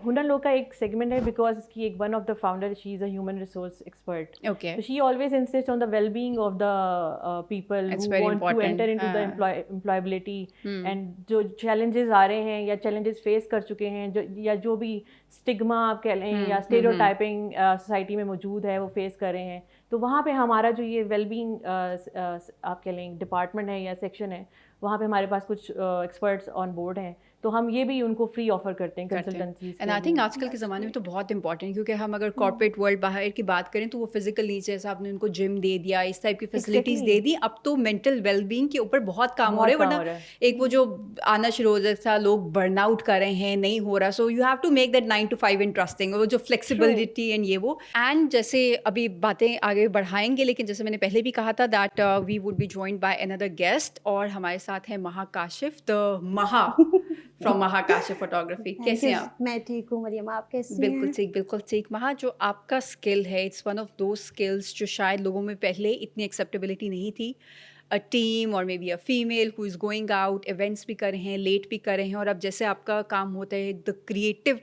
[SPEAKER 3] Hunar Loka एक segment है because इसकी एक one of the founder, she is a human resource expert.
[SPEAKER 1] Okay.
[SPEAKER 3] So she always insists on the well-being of the people
[SPEAKER 1] It's
[SPEAKER 3] who
[SPEAKER 1] very
[SPEAKER 3] want
[SPEAKER 1] important.
[SPEAKER 3] to enter into the employability, and जो challenges आ रहे हैं या challenges face कर चुके हैं, या जो भी stigma आप कह लें या stereotyping society में मौजूद है वो face कर रहे हैं, तो वहाँ पे हमारा जो ये वेलबींग आप कह लें डिपार्टमेंट है या सेक्शन है, वहाँ पे हमारे पास कुछ एक्सपर्ट्स ऑन बोर्ड हैं, तो हम ये भी उनको फ्री ऑफर करते हैं कंसल्टेंसीज।
[SPEAKER 1] एंड आई थिंक आजकल के ज़माने में तो बहुत इंपॉर्टेंट है, क्योंकि हम अगर कॉर्पोरेट वर्ल्ड बाहर की बात करें तो वो फिजिकल नीड्स, जैसे आपने उनको जिम दे दिया, इस टाइप की फैसिलिटीज़ दे दी, अब तो मेंटल वेलबींग के ऊपर बहुत काम हो रहे हैं। वरना एक वो जो आना शुरू हो जैसा लोग बर्नआउट कर रहे हैं, नहीं हो रहा, so you have to make that 9 to 5 interesting, वो जो फ्लेक्सिबिलिटी एंड ये वो। एंड जैसे अभी बातें आगे बढ़ाएंगे, लेकिन जैसे मैंने पहले भी कहा था that we would be joined by another guest, और हमारे साथ है Mahakashif the Maha from Mahakashif photography. कैसे हैं आप?
[SPEAKER 4] मैं ठीक हूँ मरियम, आप कैसी हैं?
[SPEAKER 1] बिल्कुल ठीक। महा, जो आपका स्किल है, इट्स वन ऑफ दो स्किल्स जो शायद लोगों में पहले इतनी एक्सेप्टेबिलिटी नहीं थी। अ टीम और may be a female who is going out, events भी कर रहे हैं, लेट भी कर रहे हैं, और अब जैसे आपका काम होता है द क्रिएटिव,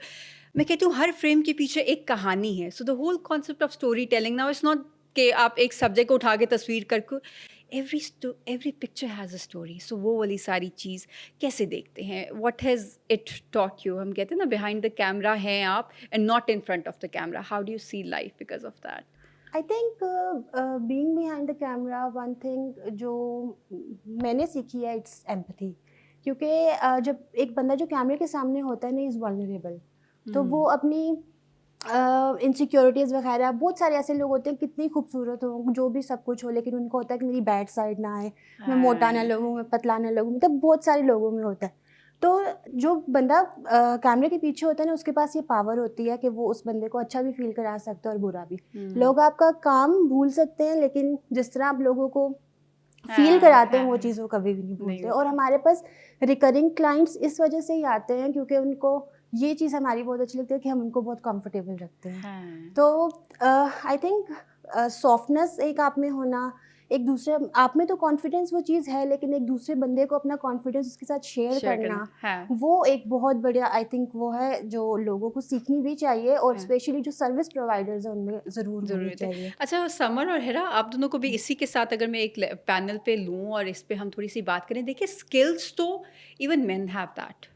[SPEAKER 1] मैं कहती हूँ हर फ्रेम के पीछे एक कहानी है। So the whole concept of storytelling now it's not कि आप एक सब्जेक्ट को उठा के तस्वीर करके, every picture has a story. So वो वाली सारी चीज़ कैसे देखते हैं? What has it taught you? हम कहते हैं ना behind the camera हैं आप and not in front of the camera. How do you see life because of that?
[SPEAKER 4] I think being behind the camera, one thing जो मैंने सीखी है, it's empathy. क्योंकि जब एक बंदा जो कैमरे के सामने होता है ना, is vulnerable, तो वो अपनी इनसिक्योरिटीज़ वगैरह, बहुत सारे ऐसे लोग होते हैं कितनी खूबसूरत हो, जो भी सब कुछ हो, लेकिन उनको होता है कि मेरी बैड साइड ना आए, मैं मोटा ना लगूँ, मैं पतला ना लगूँ, मतलब बहुत सारे लोगों में होता है। तो जो बंदा कैमरे के पीछे होता है ना, उसके पास ये पावर होती है कि वो उस बंदे को अच्छा भी फील करा सकता है और बुरा भी। लोग आपका काम भूल सकते हैं, लेकिन जिस तरह आप लोगों को फील कराते हैं वो चीज़ वो कभी भी नहीं भूलते। और हमारे पास रिकरिंग क्लाइंट्स इस वजह से ही आते हैं क्योंकि उनको ये चीज़ हमारी बहुत अच्छी लगती है कि हम उनको बहुत कंफर्टेबल रखते हैं। तो आई थिंक सॉफ्टनेस एक आप में होना, एक दूसरे आप में तो कॉन्फिडेंस वो चीज़ है, लेकिन एक दूसरे बंदे को अपना कॉन्फिडेंस उसके साथ शेयर करना, वो एक बहुत बढ़िया आई थिंक वो है जो लोगों को सीखनी भी चाहिए, और स्पेशली जो सर्विस प्रोवाइडर्स हैं उनमें ज़रूर होनी चाहिए।
[SPEAKER 1] अच्छा, समर और हिरा, आप दोनों को भी इसी के साथ अगर मैं एक पैनल पे लूँ और इस पे हम थोड़ी सी बात करें, देखिए स्किल्स तो even men have that,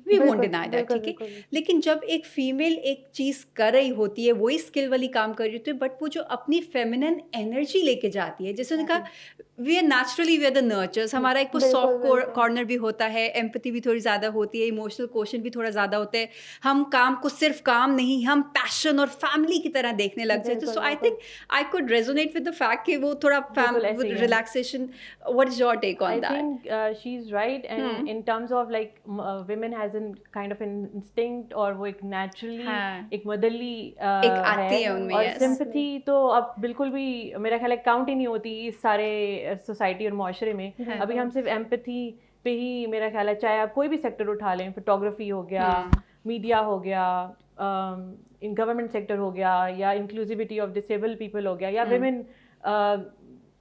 [SPEAKER 1] we won't deny that, ठीक है, लेकिन जब एक फीमेल एक चीज़ कर रही होती है, वही स्किल वाली काम कर रही होती है, बट वो जो अपनी फेमिनिन एनर्जी लेके जाती है, जैसे उन्होंने कहा we are naturally we are the nurturers, हमारा एक वो सॉफ्ट कॉर्नर भी होता है, एम्पैथी भी थोड़ी ज़्यादा होती है, इमोशनल क्वेश्चन भी थोड़ा ज़्यादा होता है, हम काम को सिर्फ काम नहीं, हम पैशन और फैमिली की तरह देखने लग जाते हैं। So I think I could resonate with the fact कि वो थोड़ा relaxation, what is your take on that?
[SPEAKER 3] I think she is right, and in terms of like women has an kind of an instinct, और वो एक naturally एक motherly
[SPEAKER 1] एक आती है उनमें,
[SPEAKER 3] और sympathy तो अब बिल्कुल भी मेरा ख्याल है काउंट ही नहीं होती इस सारे सोसाइटी और माशरे में। अभी हम सिर्फ एम्पैथी पे ही मेरा ख्याल है, चाहे आप कोई भी सेक्टर उठा लें, फोटोग्राफी हो गया, मीडिया हो गया, इन गवर्नमेंट सेक्टर हो गया, या इंक्लूसिविटी ऑफ डिसेबल्ड पीपल हो गया, या women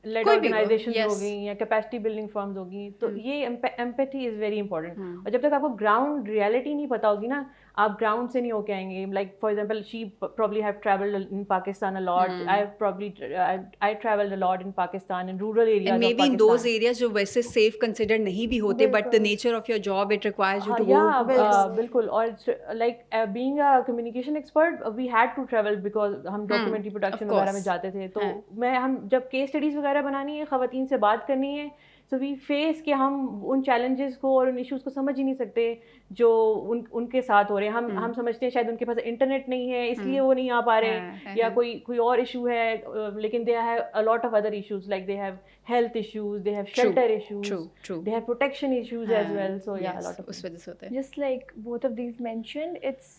[SPEAKER 3] लेड ऑर्गेनाइजेशंस हो गई, या कैपेसिटी बिल्डिंग फर्म्स होगी, तो ये एम्पैथी इज़ वेरी इंपॉर्टेंट। और जब तक आपको ग्राउंड रियलिटी नहीं पता होगी ना, आप ग्राउंड से नहीं होके आएंगे। Like for example, she probably have traveled in Pakistan a lot. I traveled a lot in Pakistan, in rural areas
[SPEAKER 1] and maybe in those areas जो वैसे safe consider नहीं भी होते, but the nature of your job it requires you to go.
[SPEAKER 3] बिल्कुल। और like being a communication expert, we had to travel because हम documentary production वगैरह में जाते थे, तो हम जब case studies वगैरह बनानी है, ख़वातीन से बात करनी है, सो वी फेस कि हम उन चैलेंजेस को और उन इश्यूज़ को समझ ही नहीं सकते जो उनके साथ हो रहे हैं। हम समझते हैं शायद उनके पास इंटरनेट नहीं है इसलिए वो नहीं आ पा रहे, या कोई और इशू है, लेकिन they have a lot of other issues, like they have health issues, they have shelter issues, they have protection issues as well. So yeah lot of
[SPEAKER 1] उस वजह से होता है।
[SPEAKER 2] Just like both of these mentioned, it's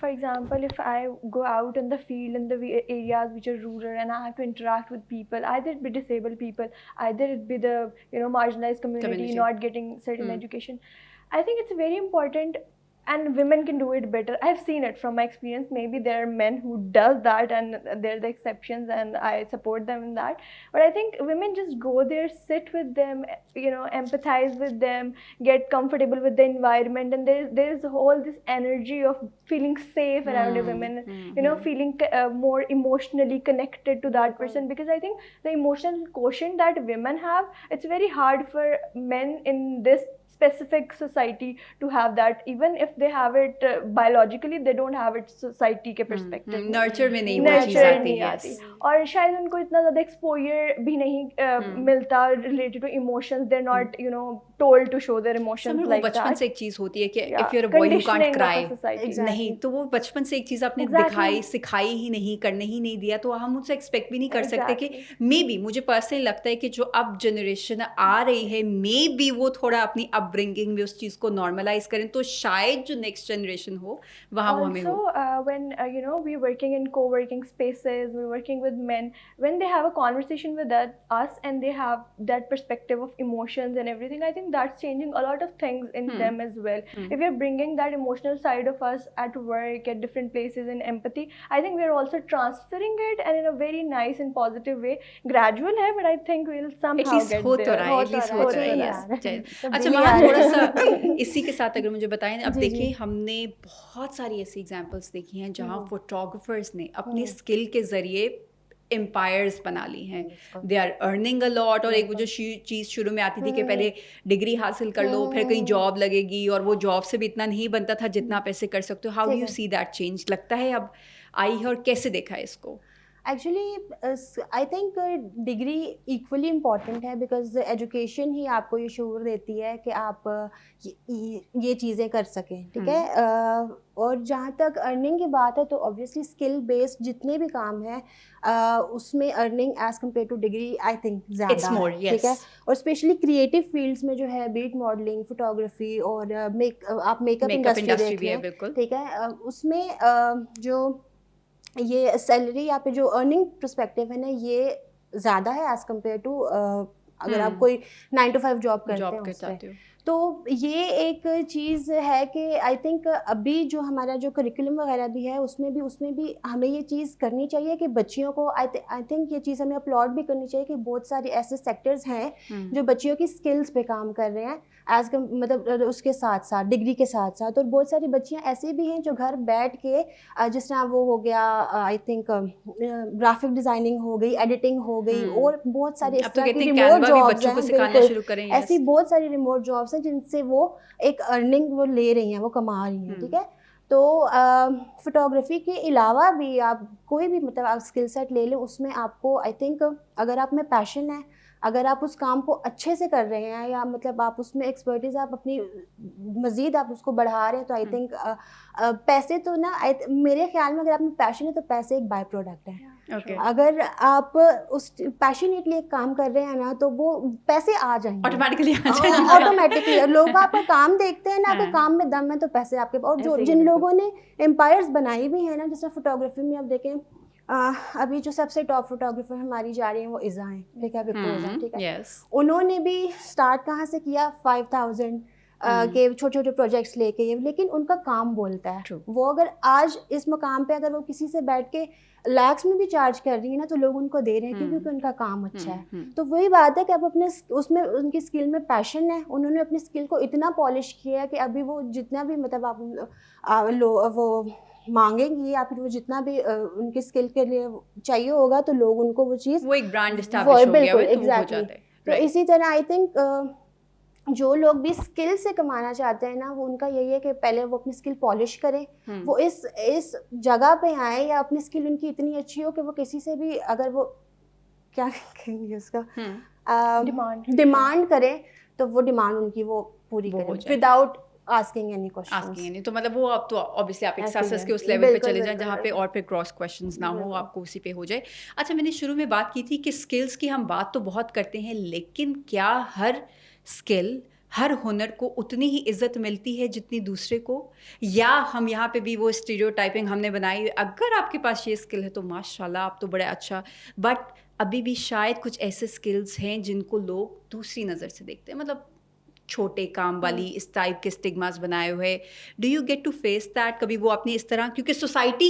[SPEAKER 2] for example, if I go out in the field in the areas which are rural and I have to interact with people, either it be disabled people, either it be the marginalized community not getting certain education, I think it's very important, and women can do it better. I've seen it from my experience. Maybe there are men who does that and they're the exceptions, and I support them in that, but I think women just go there, sit with them, empathize with them, get comfortable with the environment, and there's all this energy of feeling safe around a woman, feeling more emotionally connected to that person, because I think the emotional quotient that women have, it's very hard for men in this specific society to have that. Even if they have it biologically, they don't have it society के perspective में.
[SPEAKER 1] Nurture में नहीं वो चीज़
[SPEAKER 2] Nurture
[SPEAKER 1] आती
[SPEAKER 2] नहीं
[SPEAKER 1] है.
[SPEAKER 2] आती. और शायद उनको इतना ज़्यादा exposure भी नहीं मिलता related to emotions. They're not, you know, told to show their emotions
[SPEAKER 1] समझ,
[SPEAKER 2] like
[SPEAKER 1] वो बचपन
[SPEAKER 2] that.
[SPEAKER 1] से एक चीज़ होती है कि
[SPEAKER 2] Yeah.
[SPEAKER 1] if you're a boy you can't
[SPEAKER 2] Conditioning of a
[SPEAKER 1] cry.
[SPEAKER 2] society.
[SPEAKER 4] Exactly.
[SPEAKER 1] नहीं, तो वो बचपन से एक चीज़ आपने
[SPEAKER 2] Exactly.
[SPEAKER 1] सिखाई ही नहीं, करने ही नहीं दिया, तो हम उनसे एक्सपेक्ट भी नहीं कर सकते कि
[SPEAKER 2] Exactly.
[SPEAKER 1] मे बी, मुझे पर्सनली लगता है कि जो अब जनरेशन आ रही है, मे बी वो थोड़ा अपनी अपब्रिंगिंग में उस चीज़ को नॉर्मलाइज करें, तो शायद जो नेक्स्ट जनरेशन हो वहाँ वो हमें हो.
[SPEAKER 2] Also, when you know, we're working in co-working spaces, we're working with men. When they have a conversation with us and they have that perspective of emotions and everything, I think that's changing a lot of things in them as well. If we're bringing that emotional side of us at work, at different places, in empathy, I think we're also transferring it, and in a very nice and positive way. Gradual है, but I think we'll somehow
[SPEAKER 1] at least
[SPEAKER 2] get
[SPEAKER 1] हो
[SPEAKER 2] there.
[SPEAKER 1] तो रहा है, at least हो तो रहा है.
[SPEAKER 4] रहा है.
[SPEAKER 1] Yes.
[SPEAKER 4] तो
[SPEAKER 1] अच्छा,
[SPEAKER 4] भी
[SPEAKER 1] वहाँ
[SPEAKER 4] आ रहा
[SPEAKER 1] थोड़ा
[SPEAKER 4] है.
[SPEAKER 1] सा इसी के साथ अगर मुझे बताएं, अब
[SPEAKER 4] जी, जी.
[SPEAKER 1] देखिए हमने बहुत सारी ऐसी एग्जांपल्स देखी हैं जहाँ फोटोग्राफर्स ने अपनी स्किल के जरिए एम्पायर्स बना ली हैं. They are earning a lot. और एक वो जो चीज़ शुरू में आती थी कि पहले डिग्री हासिल कर लो, फिर कहीं जॉब लगेगी, और वो जॉब से भी इतना नहीं बनता था जितना पैसे कर सकते हो. How do you see that change? लगता है अब आई है, और कैसे देखा है इसको?
[SPEAKER 4] Actually I think degree equally important है, बिकॉज एजुकेशन ही आपको ये शूर देती है कि आप ये चीज़ें कर सकें. ठीक है. और जहाँ तक अर्निंग की बात है, तो ऑब्वियसली स्किल बेस्ड जितने भी काम हैं उसमें earning as compare to degree I think ज़्यादा है. ठीक है. और स्पेशली क्रिएटिव फील्ड्स में जो है, बीट मॉडलिंग, फोटोग्राफी और आप मेकअप इंडस्ट्री देख
[SPEAKER 1] भी है,
[SPEAKER 4] लें.
[SPEAKER 1] बिल्कुल.
[SPEAKER 4] ठीक है. उसमें जो ये सैलरी या पे जो अर्निंग पर्सपेक्टिव है ना, ये ज़्यादा है एज़ कम्पेयर टू अगर आप कोई 9 to 5 जॉब करते हैं उसमें. तो ये एक चीज़ है कि आई थिंक अभी जो हमारा जो करिकुलम वगैरह भी है, उसमें भी हमें ये चीज़ करनी चाहिए कि बच्चियों को आई थिंक ये चीज़ हमें अपलॉड भी करनी चाहिए कि बहुत सारे ऐसे सेक्टर्स हैं जो बच्चियों की स्किल्स पे काम कर रहे हैं मतलब उसके साथ साथ, डिग्री के साथ साथ. और बहुत सारी बच्चियां ऐसी भी हैं जो घर बैठ के जिस तरह वो हो गया, आई थिंक ग्राफिक डिज़ाइनिंग हो गई, एडिटिंग हो गई, और बहुत सारी इस तरह की रिमोट जॉब्स हैं. ऐसी बहुत सारी रिमोट जॉब्स हैं जिनसे वो एक अर्निंग वो ले रही हैं, वो कमा रही हैं. ठीक है. तो फोटोग्राफी के अलावा भी आप कोई भी मतलब आप स्किल सेट ले लें, उसमें आपको आई थिंक अगर आप में पैशन है, अगर आप उस काम को अच्छे से कर रहे हैं, या मतलब आप उसमें एक्सपर्टीज़ आप अपनी मज़ीद आप उसको बढ़ा रहे हैं, तो आई थिंक पैसे तो ना मेरे ख्याल में अगर आप में पैशन है तो पैसे एक बाय प्रोडक्ट है.
[SPEAKER 1] Okay.
[SPEAKER 4] अगर आप उस पैशनेटली एक काम कर रहे हैं ना, तो वो पैसे आ जाएंगे ऑटोमेटिकली. लोग आपका काम देखते हैं ना, आपके काम में दम है तो पैसे आपके. और जो जिन लोगों ने एम्पायर्स बनाई भी हैं ना, जैसे फोटोग्राफी में आप देखें, अभी जो सबसे टॉप फोटोग्राफर हमारी जा रही हैं वो इज़ा हैं. ठीक है. ठीक है. उन्होंने भी स्टार्ट कहाँ से किया, 5000 के छोटे छोटे प्रोजेक्ट्स लेके, लेकिन उनका काम बोलता है. वो अगर आज इस मुकाम पे अगर वो किसी से बैठ के लैक्स में भी चार्ज कर रही है ना, तो लोग उनको दे रहे हैं क्योंकि उनका काम अच्छा है. तो वही बात है कि अब अपने उसमें उनकी स्किल में पैशन है, उन्होंने अपनी स्किल को इतना पॉलिश किया है कि अभी वो जितना भी मतलब आप वो मांगेंगी, या फिर वो जितना भी उनकी स्किल के लिए चाहिए होगा, तो लोग उनको वो चीज़,
[SPEAKER 1] वो एक ब्रांड एस्टैब्लिश हो गया है, तो हो जाता है.
[SPEAKER 4] तो इसी तरह आई थिंक जो लोग भी स्किल से कमाना चाहते हैं ना, वो उनका यही है कि पहले वो अपनी स्किल पॉलिश करें, वो इस जगह पे आए, या अपनी स्किल उनकी इतनी अच्छी हो कि वो किसी से भी अगर वो क्या कहेंगे उसका डिमांड करें, तो वो डिमांड उनकी वो पूरी करें विदाउट आस्किंग एनी क्वेश्चन.
[SPEAKER 1] तो मतलब वो अब तो ऑब्वियसली आप एक सक्सेस के उस लेवल पे चले जाएं जहाँ पे और फिर क्रॉस क्वेश्चंस ना हो, आपको उसी पे हो जाए. अच्छा, मैंने शुरू में बात की थी कि स्किल्स की हम बात तो बहुत करते हैं, लेकिन क्या हर स्किल, हर हुनर को उतनी ही इज्जत मिलती है जितनी दूसरे को? या हम यहाँ पे भी वो स्टीरियोटाइपिंग हमने बनाई, अगर आपके पास ये स्किल है तो माशाल्लाह आप तो बड़ा अच्छा, बट अभी भी शायद कुछ ऐसे स्किल्स हैं जिनको लोग दूसरी नज़र से देखते हैं, मतलब छोटे काम वाली इस टाइप के स्टिग्मास बनाए हुए. Do you get to face that कभी? वो अपनी इस तरह, क्योंकि सोसाइटी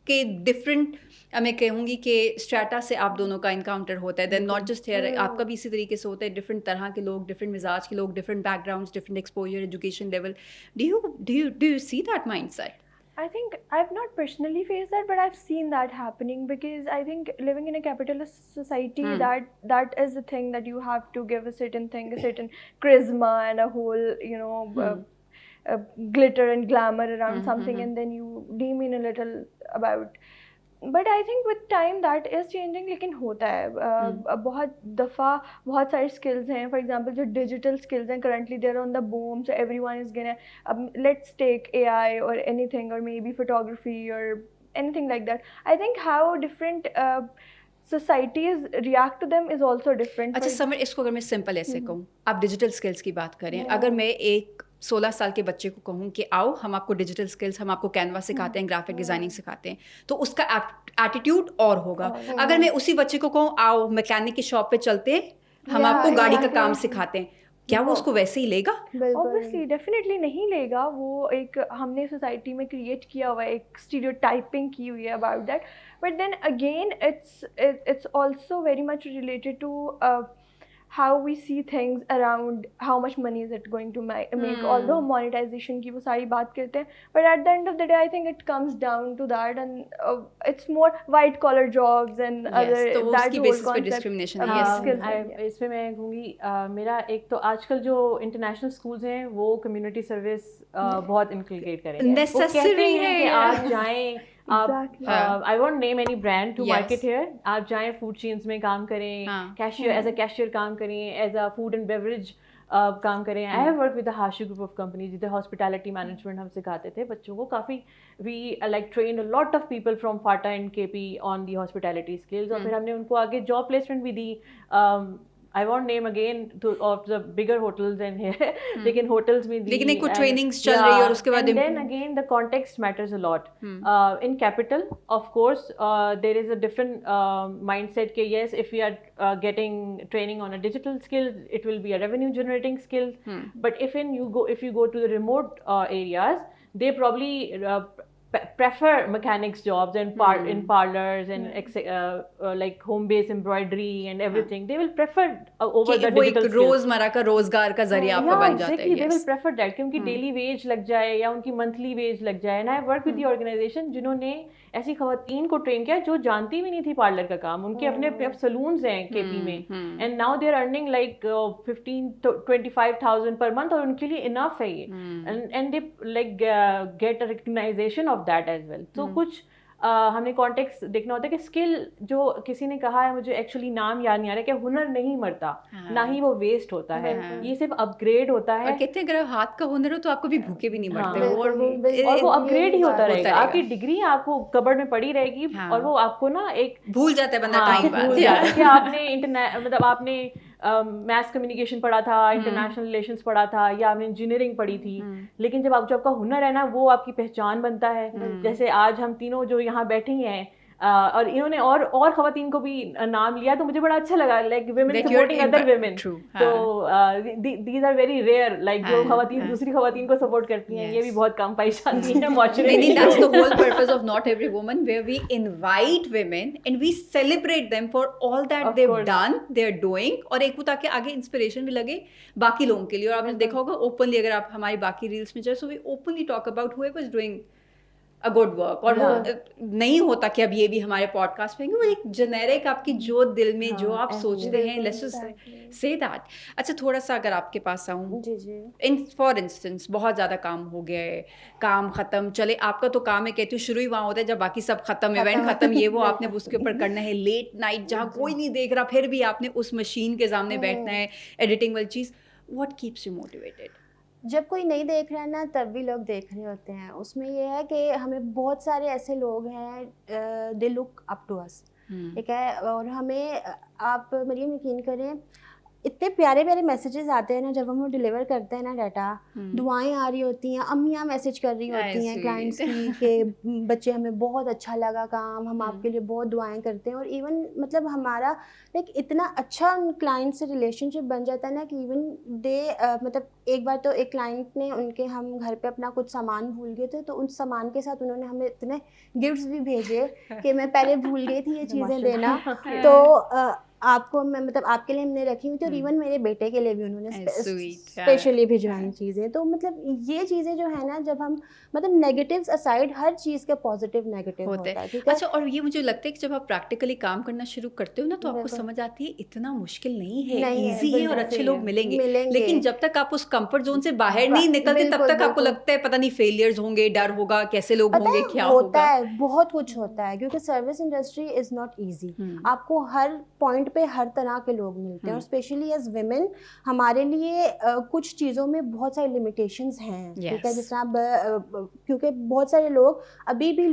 [SPEAKER 1] के डिफरेंट, मैं कहूँगी कि स्ट्रेटा से आप दोनों का इनकाउंटर होता है, देन नॉट जस्ट हेयर, आपका भी इसी तरीके से होता है. डिफरेंट तरह के लोग, डिफरेंट मिजाज के लोग, different backgrounds, different exposure, education level. Do you see that mindset?
[SPEAKER 2] I think I've not personally faced that, but I've seen that happening because I think living in a capitalist society, that is the thing that you have to give a certain thing, a certain charisma and a whole, glitter and glamour around something, and then you demean a little about. But I think with time that is changing, लेकिन होता है बहुत दफ़ा बहुत सारे skills हैं. For example जो digital skills हैं currently there on the boom, so everyone is gonna, अब लेट्स टेक AI और एनीथिंग और मे बी फोटोग्राफी और anything like that. I think how different societies react to them is also different.
[SPEAKER 1] अच्छा summer, इसको अगर मैं simple ऐसे कहूँ, आप डिजिटल स्किल्स की बात करें, अगर मैं एक 16 साल के बच्चे को कहूँ कि आओ हम आपको डिजिटल स्किल्स, हम आपको कैनवा सिखाते हैं, ग्राफिक डिज़ाइनिंग सिखाते हैं, तो उसका एटीट्यूड और होगा. अगर मैं उसी बच्चे को कहूँ आओ मैकेनिक की शॉप पे चलते हैं, हम आपको गाड़ी का काम सिखाते हैं, क्या वो उसको वैसे ही लेगा?
[SPEAKER 2] ऑब्वियसली डेफिनेटली नहीं लेगा. वो एक हमने सोसाइटी में क्रिएट किया हुआ है, एक स्टीरियोटाइपिंग की हुई है about that. But then again it's also very much related to how we see things around how much money is it going to make. Although monetization की वो सारी बात करते हैं, but at the end of the day I think it comes down to that, and it's more white collar jobs and other
[SPEAKER 1] तो वो
[SPEAKER 2] that
[SPEAKER 1] उसकी
[SPEAKER 2] whole
[SPEAKER 1] basis पे
[SPEAKER 2] concept.
[SPEAKER 1] discrimination
[SPEAKER 3] yes. इसमें मैं कहूँगी मेरा एक तो आजकल जो इंटरनेशनल स्कूल्स हैं वो कम्युनिटी सर्विस बहुत इनकलकेट करेंगे.
[SPEAKER 1] नेसेसरी है
[SPEAKER 3] कि आप जाएं, I won't name any brand to market here. आप जाएं फूड चेन्स में काम करें, कैशियर एज अ कैशियर काम करें, as a food and beverage काम करें. I have work with the Hashoo group of companies, जिधर हॉस्पिटैलिटी मैनेजमेंट हम सिखाते थे बच्चों को. काफ़ी we like train a lot of people from FATA and KP on the hospitality skills. और फिर हमने उनको आगे जॉब प्लेसमेंट भी दी. I won't name again of the bigger hotels in here, लेकिन hotels में दी,
[SPEAKER 1] लेकिन एक कुछ trainings चल रही है और उसके बाद
[SPEAKER 3] and then again the context matters a lot. In capital of course there is a different mindset कि yes, if we are getting training on a digital skill, it will be a revenue generating skill. But if you go to the remote areas, they probably prefer mechanics jobs and in parlors and like home based embroidery and everything. They will prefer over the digital skills.
[SPEAKER 1] रोजमर्रा का रोजगार का जरिया आपका बन जाता है.
[SPEAKER 3] Exactly, they will prefer that क्योंकि daily wage लग जाए या उनकी monthly wage लग जाए. And I work with the organization जिन्होंने ऐसी खवातीन को ट्रेन किया जो जानती भी नहीं थी पार्लर का काम. उनके अपने सलून्स हैं KP में, and now they are earning like 15 to 25,000 per month, और उनके लिए enough है ये. And they like get a recognition of that as well. So कुछ हमने कॉन्टेक्स्ट देखना होता है कि स्किल जो किसी ने कहा है, मुझे एक्चुअली नाम याद नहीं आ रहा, कि हुनर नहीं मरता, ना ही वो वेस्ट होता है, ये सिर्फ अपग्रेड होता है.
[SPEAKER 1] और कहते हैं अगर हाथ का हुनर हो तो आपको भी भूखे भी नहीं मरते,
[SPEAKER 3] और वो अपग्रेड ही होता रहेगा. आपकी डिग्री आपको कबर्ड में पड़ी रहेगी, और वो आपको ना एक
[SPEAKER 1] भूल जाता है बंदा टाइम बाद
[SPEAKER 3] कि आपने मतलब आपने मैथ्स कम्युनिकेशन पढ़ा था, इंटरनेशनल रिलेशंस पढ़ा था, या आपने इंजीनियरिंग पढ़ी थी, लेकिन जब आपका हुनर है ना, वो आपकी पहचान बनता है. जैसे आज हम तीनों जो यहाँ बैठे हैं, और इन्होंने और खवातीन को भी नाम लिया, तो मुझे बड़ा अच्छा लगा, like women supporting other women. तो these are very rare, like जो खवातीन दूसरी खवातीन को सपोर्ट करती हैं, ये भी बहुत कम पाई जाती है.
[SPEAKER 1] नहीं, that's the whole purpose of Not Every Woman, where we invite women and we celebrate them for all that they've done, they're doing, और एक वो ताकि आगे इंस्पिरेशन भी लगे बाकी लोगों के लिए. और आपने देखा होगा ओपनली, अगर आप हमारी बाकी रील्स में जाए, so we openly talk about whoever is doing a good work. और वो नहीं होता कि अब ये भी हमारे पॉडकास्ट में, वो एक जेनेरिक आपकी जो दिल में जो आप सोचते हैं, लेट्स जस्ट से दैट. अच्छा, थोड़ा सा अगर आपके पास आऊँ, फॉर इंस्टेंस बहुत ज़्यादा काम हो गया है, काम ख़त्म, चले आपका तो काम है, कहती हूँ शुरू ही वहाँ होता है जब बाकी सब ख़त्म, इवेंट ख़त्म, ये वो आपने उसके ऊपर करना है, लेट नाइट जहाँ कोई नहीं देख रहा, फिर भी आपने उस मशीन के सामने बैठना है, एडिटिंग वाली चीज़. What keeps you motivated?
[SPEAKER 4] जब कोई नहीं देख रहा है ना, तब भी लोग देख रहे होते हैं. उसमें ये है कि हमें बहुत सारे ऐसे लोग हैं, they look up to us, ठीक है, और हमें, आप मरियम यकीन करें, इतने प्यारे प्यारे मैसेजेस आते हैं ना जब हम वो डिलीवर करते हैं ना डाटा. दुआएं आ रही होती हैं, अम्मियाँ मैसेज कर रही होती हैं क्लाइंट्स की कि बच्चे हमें बहुत अच्छा लगा काम, हम आपके लिए बहुत दुआएं करते हैं. और इवन मतलब हमारा एक इतना अच्छा उन क्लाइंट से रिलेशनशिप बन जाता है ना कि इवन दे मतलब एक बार तो एक क्लाइंट ने, उनके हम घर पे अपना कुछ सामान भूल गए थे, तो उन सामान के साथ उन्होंने हमें इतने गिफ्ट्स भी भेजे कि मैं पहले भूल गई थी ये चीज़ें देना. तो आपको मैं मतलब आपके लिए हमने रखी हुई थी और इवन मेरे बेटे के लिए भी उन्होंने
[SPEAKER 1] sweet,
[SPEAKER 4] स्पेशली भिजवाई चीज़ें। तो मतलब ये चीज़ें जो है ना, जब हम मतलब नेगेटिव्स असाइड हर चीज़ के पॉजिटिव नेगेटिव
[SPEAKER 1] होते
[SPEAKER 4] होता है,
[SPEAKER 1] हैं।
[SPEAKER 4] ठीक है।
[SPEAKER 1] अच्छा, और ये मुझे लगता है कि जब आप प्रैक्टिकली काम करना शुरू करते हो ना, तो आपको
[SPEAKER 4] बिल्कुल।
[SPEAKER 1] समझ आती है इतना मुश्किल नहीं है,
[SPEAKER 4] नहीं है,
[SPEAKER 1] इजी है और
[SPEAKER 3] बिल्कुल
[SPEAKER 1] अच्छे
[SPEAKER 3] सही
[SPEAKER 1] लोग
[SPEAKER 3] है।
[SPEAKER 1] मिलेंगे।
[SPEAKER 4] मिलेंगे।
[SPEAKER 1] लेकिन जब तक आप उस कंफर्ट जोन से बाहर नहीं निकलते तब
[SPEAKER 4] बिल्कुल,
[SPEAKER 1] तक आपको
[SPEAKER 4] बिल्कुल।
[SPEAKER 1] लगता है पता नहीं फेलियर्स होंगे, डर होगा, कैसे लोग
[SPEAKER 4] पता
[SPEAKER 1] होंगे,
[SPEAKER 4] है
[SPEAKER 1] क्या
[SPEAKER 4] होता
[SPEAKER 1] होगा।
[SPEAKER 4] है, बहुत कुछ होता है, क्योंकि service industry is not easy. आपको हर पॉइंट पे हर तरह के लोग मिलते हैं, और स्पेशली एज विमेन हमारे लिए कुछ चीज़ों में बहुत सारी लिमिटेशंस हैं, ठीक है।
[SPEAKER 1] Yes.
[SPEAKER 4] जिस तरह क्योंकि बहुत सारे लोग अभी भी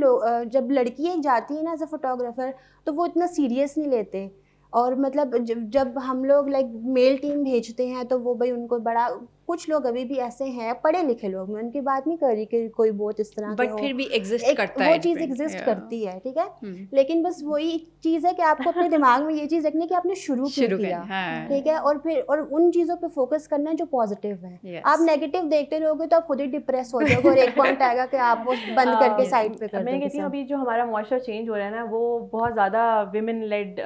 [SPEAKER 4] जब लड़की एक जाती है ना एज अ फोटोग्राफर, तो वो इतना सीरियस नहीं लेते। और मतलब जब हम लोग लाइक मेल टीम भेजते हैं तो वो भाई उनको बड़ा, कुछ लोग अभी भी ऐसे हैं पढ़े लिखे लोग, मैं उनकी बात नहीं कर रही कि कोई बहुत इस तरह के
[SPEAKER 1] बट
[SPEAKER 4] हो,
[SPEAKER 1] फिर भी एग्जिस्ट
[SPEAKER 4] एक
[SPEAKER 1] करता
[SPEAKER 4] वो
[SPEAKER 1] है,
[SPEAKER 4] चीज़
[SPEAKER 1] different,
[SPEAKER 4] एग्जिस्ट
[SPEAKER 1] yeah.
[SPEAKER 4] करती है, ठीक है। लेकिन बस वही चीज़ है कि आपको अपने दिमाग में ये चीज़ रखनी है कि आपने शुरू क्यों
[SPEAKER 1] शुरू
[SPEAKER 4] किया,
[SPEAKER 1] करना, हाँ।
[SPEAKER 4] ठीक है। और फिर और उन चीज़ों पे फोकस करना है जो पॉजिटिव है।
[SPEAKER 1] Yes.
[SPEAKER 4] आप नेगेटिव देखते रहोगे तो आप खुद ही डिप्रेस हो जाओगे, और एक पॉइंट आएगा कि आप वो बंद करके साइड पे कर
[SPEAKER 3] मैं कहती हूँ
[SPEAKER 4] दोगे।
[SPEAKER 3] अभी जो हमारा मुआशरा चेंज हो रहा है ना, वो बहुत ज़्यादा विमेन लेड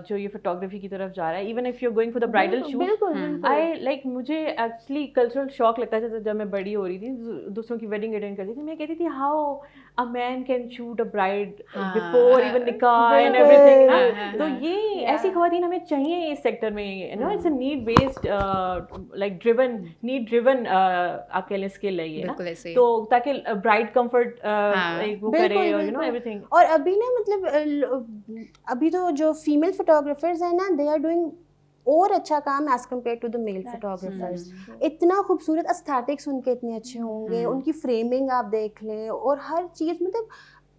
[SPEAKER 3] जो ये फोटोग्राफी की तरफ जा रहा है। Even if you are going for the bridal shoot,
[SPEAKER 2] बिल्कुल
[SPEAKER 3] आई लाइक मुझे एक्चुअली कल्चरल शॉक लगता था जब मैं बड़ी हो रही थी, दूसरों की वेडिंग अटेंड करती थी, मैं कहती थी how a man can shoot a bride before even निकाह एंड एवरीथिंग ना। तो ये ऐसी खवातीन हमें चाहिए इस सेक्टर में, you know, it's a need based like driven, need driven आप कह लें स्किल है ये ना,
[SPEAKER 1] बिल्कुल ऐसे ही।
[SPEAKER 3] तो ताकि ब्राइड कंफर्ट
[SPEAKER 1] हाँ।
[SPEAKER 3] वो करे,
[SPEAKER 4] बिल्कुल,
[SPEAKER 3] और यू नो
[SPEAKER 4] बिल्कुल।
[SPEAKER 3] एवरीथिंग।
[SPEAKER 4] और अभी ना मतलब अभी तो जो फीमेल फोटोग्राफर्स हैं ना, दे आर डूइंग और अच्छा काम as compare to the male photographers. इतना खूबसूरत एस्थेटिक्स उनके इतने अच्छे होंगे, उनकी फ्रेमिंग आप देख लें, और हर चीज़ मतलब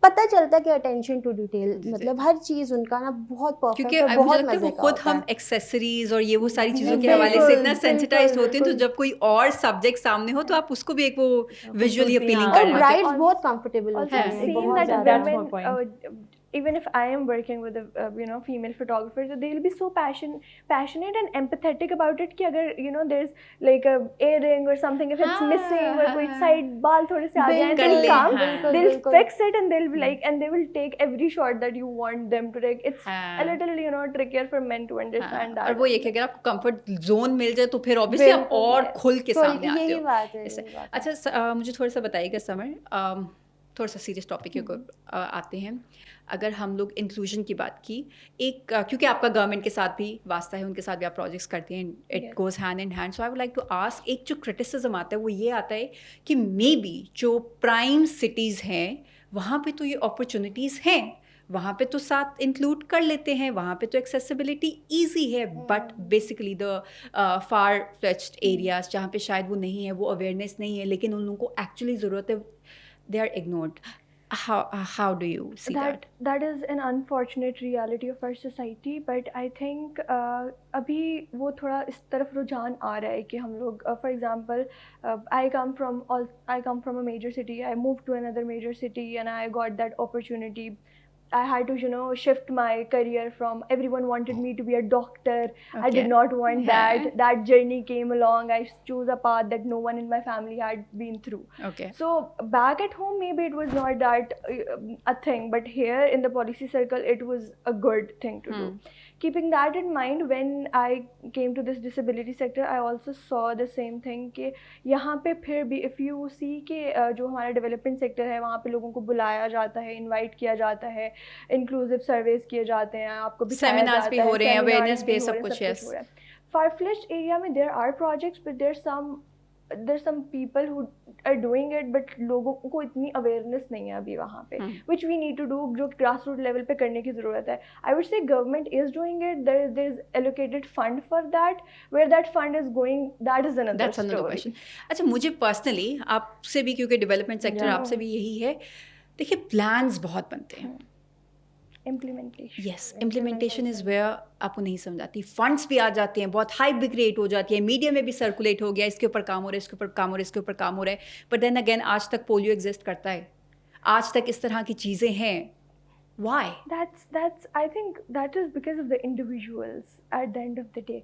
[SPEAKER 4] पता चलता है कि अटेंशन टू डिटेल, मतलब हर चीज़ उनका ना बहुत परफेक्ट
[SPEAKER 1] क्योंकि
[SPEAKER 4] और
[SPEAKER 1] मुझे
[SPEAKER 4] बहुत
[SPEAKER 1] लगता है वो
[SPEAKER 4] मजे का
[SPEAKER 1] खुद
[SPEAKER 4] होता
[SPEAKER 1] हम
[SPEAKER 4] है।
[SPEAKER 1] एक्सेसरीज और ये वो सारी चीज़ों के
[SPEAKER 2] बिल्कुल,
[SPEAKER 1] हवाले से इतना
[SPEAKER 2] बिल्कुल,
[SPEAKER 1] सेंसिटाइज होते हैं, तो
[SPEAKER 2] बिल्कुल।
[SPEAKER 1] जब कोई और सब्जेक्ट सामने हो तो आप उसको भी एक वो विजुअली
[SPEAKER 3] खूबसूरती,
[SPEAKER 1] अपीलिंग
[SPEAKER 3] हाँ।
[SPEAKER 1] कर
[SPEAKER 4] और
[SPEAKER 1] रहे होते हैं।
[SPEAKER 4] ब्राइड्स बहुत कंफर्टेबल होती
[SPEAKER 2] Also,
[SPEAKER 4] हैं,
[SPEAKER 2] I've seen
[SPEAKER 4] बहुत
[SPEAKER 2] that
[SPEAKER 4] ज़्यादा।
[SPEAKER 3] That's my
[SPEAKER 2] women,
[SPEAKER 3] point.
[SPEAKER 2] even if I am working with a female photographer, so they'll be so passionate and empathetic about it. कि अगर there's like a earring or something, if it's
[SPEAKER 1] हाँ,
[SPEAKER 2] missing or कोई
[SPEAKER 1] हाँ।
[SPEAKER 2] side बाल थोड़े से आ जाए,
[SPEAKER 1] कर
[SPEAKER 2] they'll
[SPEAKER 1] ले,
[SPEAKER 2] come,
[SPEAKER 1] हाँ।
[SPEAKER 2] they'll
[SPEAKER 4] बिल्कुल।
[SPEAKER 2] fix it, and they'll be like, and they will take every shot that you want them to take. It's
[SPEAKER 1] हाँ।
[SPEAKER 2] a little trickier for men to
[SPEAKER 1] हाँ,
[SPEAKER 2] understand
[SPEAKER 1] और
[SPEAKER 2] that.
[SPEAKER 1] वो ये कि अगर आपको कंफर्ट जोन मिल जाए तो फिर ऑब्वियसली आप
[SPEAKER 4] बिल्कुल,
[SPEAKER 1] और
[SPEAKER 2] yes.
[SPEAKER 1] खुल के सामने आते
[SPEAKER 4] यही
[SPEAKER 1] हो।
[SPEAKER 4] बात है,
[SPEAKER 1] ऐसे।
[SPEAKER 4] यही बात है।
[SPEAKER 1] अच्छा, मुझे थोड़ा सा बताइएगा समर, थोड़ा सा सीरियस टॉपिक के ऊपर आते हैं। अगर हम लोग इंक्लूजन की बात की, एक क्योंकि आपका गवर्नमेंट के साथ भी वास्ता है, उनके साथ भी आप प्रोजेक्ट्स करते हैं, it
[SPEAKER 2] Yes.
[SPEAKER 1] Goes hand in hand. So I would like to ask, एक जो क्रिटिसिज्म आता है वो ये आता है कि मे बी जो प्राइम सिटीज़ हैं वहाँ पे तो ये अपॉर्चुनिटीज़ हैं, वहाँ पे तो साथ इंक्लूड कर लेते हैं, वहाँ पे तो एक्सेसिबिलिटी ईजी है, but basically the far flung areas जहाँ पे शायद वो नहीं है, वो अवेयरनेस नहीं है, लेकिन उन लोगों को एक्चुअली ज़रूरत है, they are ignored. How do you see that?
[SPEAKER 2] That is an unfortunate reality of our society, but I think अभी वो थोड़ा इस तरफ रुझान आ रहा है कि हम लोग for example I come from a major city, I moved to another major city and I got that opportunity. I had to shift my career from, everyone wanted me to be a doctor. I
[SPEAKER 1] Okay.
[SPEAKER 2] did not want
[SPEAKER 1] Yeah.
[SPEAKER 2] that journey came along. I chose a path that no one in my family had been through.
[SPEAKER 1] Okay.
[SPEAKER 2] So back at home, maybe it was not that a thing, but here in the policy circle, it was a good thing to do. Keeping that in mind, when I came to this disability sector, I also saw the same thing कि यहाँ पे फिर भी if you see कि जो हमारा development sector है वहाँ पे लोगों को बुलाया जाता है, invite किया जाता है, inclusive surveys किए जाते हैं, आपको बिठाया
[SPEAKER 1] Seminars
[SPEAKER 2] जाता
[SPEAKER 1] भी
[SPEAKER 2] है,
[SPEAKER 1] हो रहे हैं,
[SPEAKER 2] seminars
[SPEAKER 1] awareness भी
[SPEAKER 2] भी
[SPEAKER 1] है,
[SPEAKER 2] हो
[SPEAKER 1] सब
[SPEAKER 2] रहे हैं,
[SPEAKER 1] कुछ, yes.
[SPEAKER 2] हो रहा है। Far-fetched area में there are projects, but there's some people who are doing it, but लोगों को इतनी awareness नहीं है अभी वहाँ पे, which we need to do, जो grassroots level पे करने की ज़रूरत है। I would say government is doing it. There's allocated fund for that. Where that fund is going, that is another
[SPEAKER 1] That's another
[SPEAKER 2] story.
[SPEAKER 1] question. अच्छा, मुझे personally आपसे भी, क्योंकि डेवलपमेंट सेक्टर आपसे भी यही है, देखिए प्लान्स बहुत बनते हैं,
[SPEAKER 2] Implementation.
[SPEAKER 1] Yes, implementation is where आपको नहीं समझ आती, फंड्स भी आ जाते हैं, बहुत हाई बिग रेट हो जाती है, मीडिया में भी सर्कुलेट हो गया, इसके ऊपर काम हो रहा है, इसके ऊपर काम हो रहा है, इसके ऊपर काम हो रहा है, बट देन अगेन आज तक पोलियो एग्जिस्ट करता है, आज तक इस तरह की चीज़ें हैं, Y?
[SPEAKER 2] That's I think that is because of the individuals at the end of the day.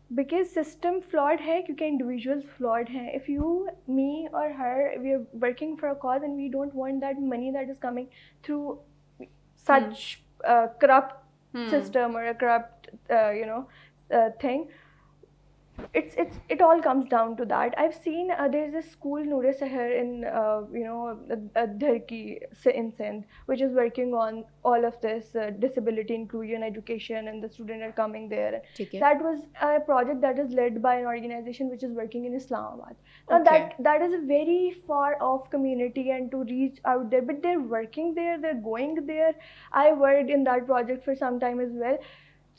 [SPEAKER 2] Because system flawed है, क्योंकि individuals flawed हैं. If you, me or her, we are working for a cause and we don't want that money that is coming through such corrupt system or a corrupt thing. It all comes down to that. I've seen there's a school Noor Seher in Dharki in Sindh, which is working on all of this disability inclusion education, and the students are coming there. That was a project that is led by an organization which is working in Islamabad. Now that is a very far off community, and to reach out there, but they're working there, they're going there. I worked in that project for some time as well.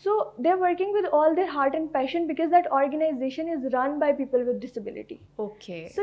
[SPEAKER 2] So they're working with all their heart and passion, because that organization is run by people with disability.
[SPEAKER 1] Okay.
[SPEAKER 2] So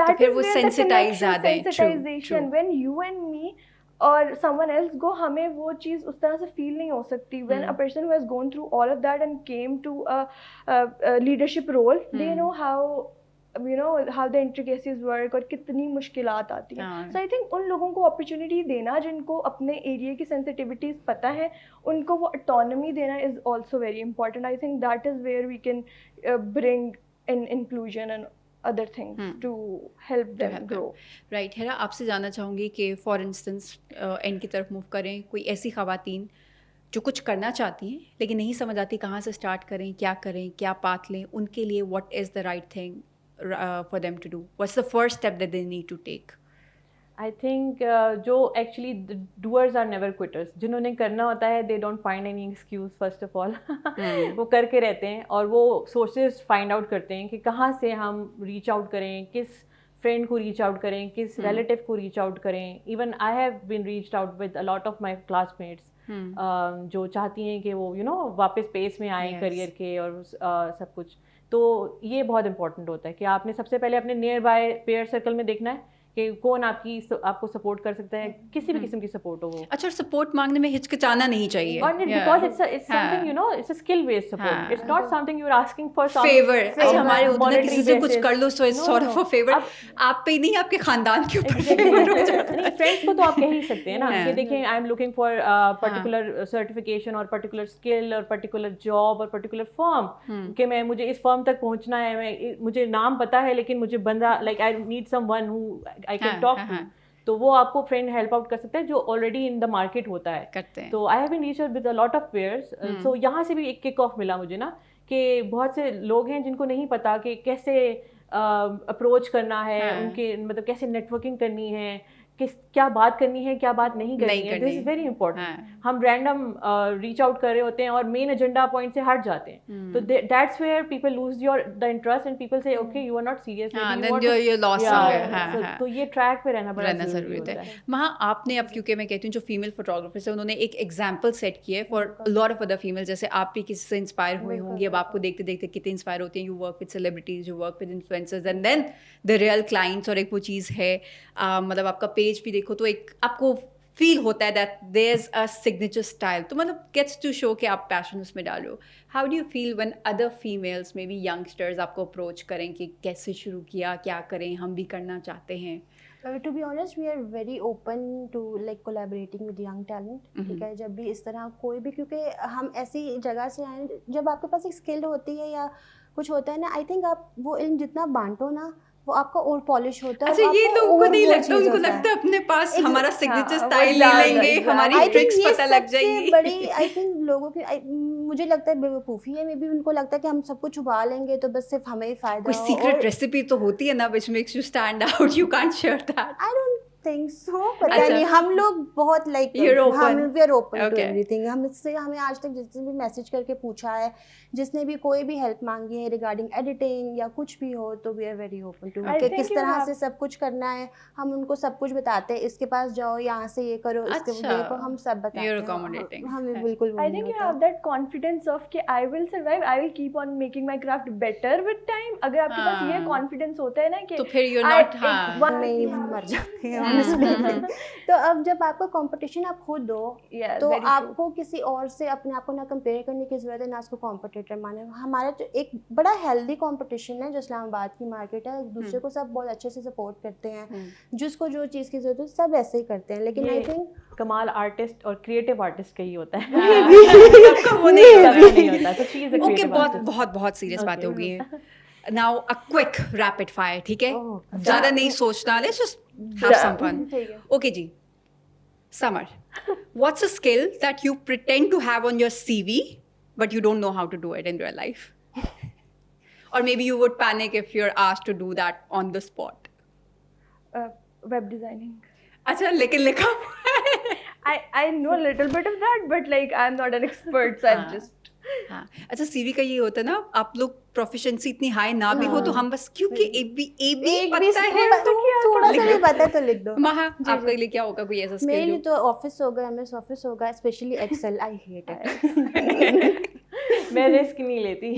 [SPEAKER 2] that is where the sensitization, when you and me or someone else go, हमें वो चीज़ उस तरह से feel नहीं हो सकती. When a person who has gone through all of that and came to a leadership role, they know how the intricacies work और कितनी मुश्किलात आती हैं. So I think उन लोगों को opportunity देना जिनको अपने area की sensitivities पता है, उनको वो autonomy देना is also very important. I think that is where we can bring in inclusion and other things to help them grow.
[SPEAKER 1] Right. Hera, आपसे जानना चाहूँगी कि for instance end की तरफ move करें, कोई ऐसी ख़वातीन जो कुछ करना चाहती हैं लेकिन नहीं समझ आती कहाँ से स्टार्ट करें, क्या पाथ लें, उनके लिए what is the right thing for them to do? What's the first step that they need to take?
[SPEAKER 3] I think जो actually the doers are never quitters. जिन्होंने करना होता है they don't find any excuse first of all. वो करके रहते हैं और वो sources find out करते हैं कि कहाँ से हम reach out करें, किस friend को reach out करें, किस relative को reach out करें. Even I have been reached out with a lot of my classmates जो चाहती हैं कि वो वापस पेस में आए करियर के और सब कुछ. तो ये बहुत इंपॉर्टेंट होता है कि आपने सबसे पहले अपने नियर बाय पेयर सर्कल में देखना है कि कौन आपको सपोर्ट कर सकता है, किसी भी किस्म की सपोर्ट हो वो.
[SPEAKER 1] अच्छा, सपोर्ट मांगने में हिचकिचाना नहीं चाहिए.
[SPEAKER 3] और because it's something it's a skill based support. It's not something you are asking for
[SPEAKER 1] favour. अच्छा, हमारे होता है किसी से कुछ कर लो so it's sort of a favour. आप पे नहीं, आपके खानदान के ऊपर फेवर हो जाता है.
[SPEAKER 3] फ्रेंड्स को तो आप कह ही सकते हैं ना कि देखिए I am looking for particular certification और पर्टिकुलर स्किल और पर्टिकुलर जॉब और पर्टिकुलर फर्म कि मैं मुझे इस फर्म तक पहुंचना है, मुझे नाम पता है लेकिन मुझे बंदा like I need someone who I can talk to. तो वो आपको फ्रेंड हेल्प आउट कर सकते हैं जो ऑलरेडी इन द मार्केट होता है. करते हैं. तो I have been reached with a lot of pairs. So यहाँ से भी एक किक ऑफ मिला मुझे ना कि बहुत से लोग हैं जिनको नहीं पता कि कैसे अप्रोच करना है, उनके मतलब कैसे नेटवर्किंग करनी है, क्या बात करनी है, क्या बात नहीं करनी है. This is very important. हम रैंडम रीच आउट कर रहे होते हैं और मेन एजेंडा पॉइंट से हट जाते हैं. तो that's where people lose the interest and people से okay you are not serious. तो ये ट्रैक पे रहना बड़ा जरूरी होता है.
[SPEAKER 1] वहाँ आपने अब, क्योंकि मैं कहती हूँ जो फीमेल फोटोग्राफर्स है उन्होंने एक एग्जाम्पल सेट किया है for lot of other female. जैसे आप भी किसी से इंस्पायर हुई होंगी, अब आपको देखते देखते कितने इंस्पायर होते हैं. You work with celebrities, you work with influencers and then the real clients. और एक वो चीज़ है मतलब आपका पेज भी देखो तो एक आपको फील होता है that there is a signature style. तो मतलब गेट्स टू शो कि आप पैशन उसमें डालो. How do you feel when other females may be youngsters आपको अप्रोच करें कि कैसे शुरू किया, क्या करें, हम भी करना चाहते हैं?
[SPEAKER 4] To be honest, we are very open to like collaborating with young talent. ठीक है, जब भी इस तरह कोई भी, क्योंकि हम ऐसी जगह से आए जब आपके पास एक स्किल होती है या कुछ होता है ना, आई थिंक आप वो इल्म जितना बांटो ना वो आपका और पॉलिश होता है.
[SPEAKER 1] अच्छा, ये लोगों को नहीं लगता, उनको लगता है अपने पास हमारा सिग्नेचर स्टाइल ले लेंगे, हमारी ट्रिक्स पता लग जाएंगी.
[SPEAKER 4] बड़ी आई थिंक लोगों की मुझे लगता है बेवकूफ़ी है. मे बी उनको लगता है कि हम सब कुछ छुपा लेंगे तो बस सिर्फ हमें ही फायदा.
[SPEAKER 1] कोई सीक्रेट रेसिपी तो होती है ना which makes you stand out. You can't share that.
[SPEAKER 4] I don't think so. पता नहीं, हम लोग बहुत like we are open to everything. हमें आज तक जिसने भी मैसेज करके पूछा है, जिसने भी कोई भी हेल्प मांगी है रिगार्डिंग एडिटिंग या कुछ भी हो, तो we are very open to कि किस तरह से सब कुछ करना है. हम उनको सब कुछ बताते हैं, इसके पास जाओ, यहाँ से ये करो, इसके देखो, हम सब बताते हैं. हमें बिल्कुल
[SPEAKER 2] I think you have that confidence of कि I will survive, I will keep on making my craft better with time. अगर आपके पास ये कॉन्फिडेंस होता है ना कि
[SPEAKER 1] तो फिर यू आर नॉट
[SPEAKER 4] मर जाते हैं. तो अब जब आपको कंपटीशन आप खुद दो तो आपको किसी और से अपने आप को ना कंपेयर करने की जरूरत है, ना उसको कॉम्पिटिटर माने. हमारा तो एक बड़ा हेल्दी कंपटीशन है जो इस्लामाबाद की मार्केट है. एक दूसरे को सब बहुत अच्छे से सपोर्ट करते हैं, जिसको जो चीज़ की जरूरत है सब ऐसे ही करते हैं. लेकिन आई थिंक
[SPEAKER 3] कमाल आर्टिस्ट और क्रिएटिव आर्टिस्ट का ही होता है.
[SPEAKER 1] वो नहीं
[SPEAKER 3] होता. तो
[SPEAKER 1] ओके, बहुत सीरियस बातें हो गई हैं. Now a quick rapid fire, ठीक है? ज़्यादा नहीं सोचना, let's just have some fun. Okay ji, Summer, what's a skill that you pretend to have on your CV, but you don't know how to do it in real life? Or maybe you would panic if you're asked to do that on the spot.
[SPEAKER 2] Web designing.
[SPEAKER 1] अच्छा, लेकिन लिखा
[SPEAKER 2] I know a little bit of that, but like I'm not an expert, so I'm
[SPEAKER 1] हाँ.
[SPEAKER 2] just.
[SPEAKER 1] हाँ, अच्छा CV का ये होता है ना, आप लोग प्रोफिशिएंसी इतनी हाई ना भी हो तो हम बस क्योंकि ए बी पता है तो
[SPEAKER 4] थोड़ा
[SPEAKER 1] लिख
[SPEAKER 4] सा
[SPEAKER 1] दो.
[SPEAKER 4] भी पता है तो लिख दो।
[SPEAKER 1] महा, आपके लिए क्या होगा कोई ऐसा
[SPEAKER 4] मेरे
[SPEAKER 1] स्किल
[SPEAKER 4] लिए तो ऑफिस होगा, एमएस ऑफिस होगा, specially Excel, I hate it.
[SPEAKER 3] मैं रिस्क नहीं लेती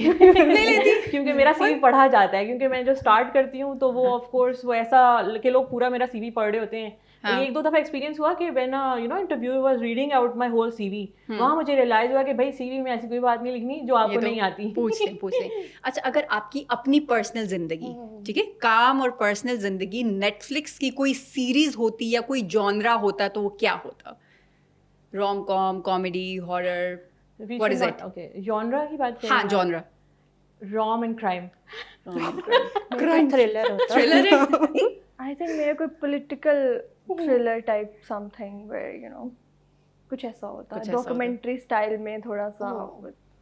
[SPEAKER 3] क्योंकि मेरा सीवी पढ़ा जाता है, क्योंकि मैं जो स्टार्ट करती हूँ तो वो ऑफ कोर्स वो ऐसा कि लोग पूरा मेरा सीवी पढ़ रहे होते हैं।
[SPEAKER 1] हाँ.
[SPEAKER 3] ये एक दो दफा एक्सपीरियंस हुआ कि when interviewer was reading out my whole CV, वहाँ मुझे रियलाइज हुआ कि भाई सीवी में ऐसी कोई बात नहीं लिखनी जो आपको नहीं आती।
[SPEAKER 1] पूछ ले। अच्छा, अगर आपकी अपनी पर्सनल जिंदगी, ठीक है, काम और पर्सनल जिंदगी, नेटफ्लिक्स की कोई सीरीज होती या कोई जॉनरा होता तो वो क्या होता? Rom com, comedy, horror, what is it?
[SPEAKER 3] Okay, genre की बात करें।
[SPEAKER 1] हाँ, genre.
[SPEAKER 3] ROM and crime.
[SPEAKER 4] Crime thriller होता है।
[SPEAKER 1] थ्रिलर है।
[SPEAKER 2] I think मेरा कोई political thriller type something where you know कुछ ऐसा होता
[SPEAKER 1] कुछ
[SPEAKER 2] है,
[SPEAKER 1] ऐसा होता है।
[SPEAKER 2] documentary style में थोड़ा सा।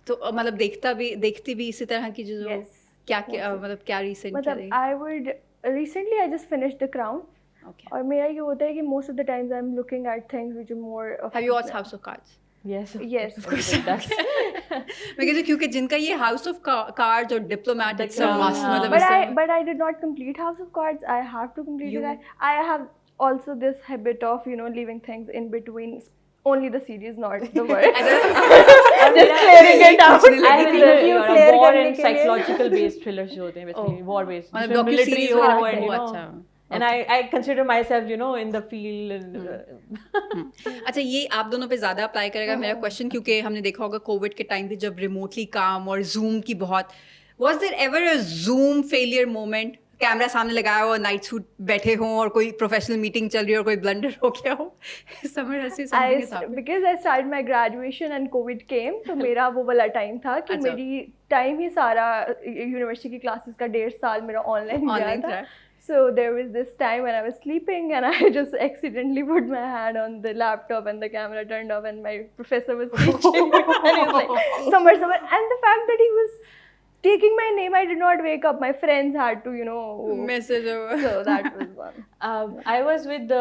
[SPEAKER 1] तो मतलब देखती भी इसी तरह की जो
[SPEAKER 2] Yes.
[SPEAKER 1] क्या मतलब क्या रिसेंट
[SPEAKER 2] मतलब I would recently I just finished The Crown.
[SPEAKER 1] Okay,
[SPEAKER 2] और मेरा ये होता है कि most of the times I'm looking at things which are more of
[SPEAKER 1] have you watched house of cards?
[SPEAKER 3] Yes.
[SPEAKER 2] Yes.
[SPEAKER 1] मैं कहती हूँ क्योंकि जिनका ये हाउस ऑफ कार्ड्स और डिप्लोमेट इट्स अ मस्ट, मतलब
[SPEAKER 2] But I did not complete House of Cards. I have to complete it. I have also this habit of leaving things in between. Only the series, not the work. Just clearing it out.
[SPEAKER 3] I have
[SPEAKER 4] You
[SPEAKER 3] a
[SPEAKER 4] clear
[SPEAKER 3] war
[SPEAKER 4] करने
[SPEAKER 3] and
[SPEAKER 4] के लिए।
[SPEAKER 3] psychological based thrillers जो होते हैं basically, war based,
[SPEAKER 1] मतलब
[SPEAKER 3] जिसमें
[SPEAKER 1] docu
[SPEAKER 3] military
[SPEAKER 1] series
[SPEAKER 3] हो
[SPEAKER 1] वगैरह
[SPEAKER 3] and
[SPEAKER 1] वो,
[SPEAKER 3] you know,
[SPEAKER 1] अच्छा।
[SPEAKER 3] and I consider myself in the field
[SPEAKER 1] अच्छा, ये आप दोनों पे ज्यादा अप्लाई करेगा मेरा क्वेश्चन, क्योंकि हमने देखा होगा कोविड के टाइम पे जब रिमोटली काम और जूम की बहुत, was there ever a Zoom failure moment? Camera सामने लगाया हो, नाइट सूट बैठे हों और कोई प्रोफेशनल मीटिंग चल रही हो और कोई ब्लंडर हो गया हो? समझ ऐसे something is happening.
[SPEAKER 2] Because I started my graduation and COVID came, तो मेरा वो वाला टाइम था कि
[SPEAKER 1] अच्छा।
[SPEAKER 2] मेरी टाइम ही सारा यूनिवर्सिटी की क्लासेस का 1.5 साल मेरा ऑनलाइन गया
[SPEAKER 1] Online
[SPEAKER 2] था।
[SPEAKER 1] था।
[SPEAKER 2] So there was this time when I was sleeping and I just accidentally put my hand on the laptop and the camera turned off and my professor was teaching me and he was like, Summer, and the fact that he was taking my name, I did not wake up. My friends had to,
[SPEAKER 1] message
[SPEAKER 2] so that was one.
[SPEAKER 3] I was with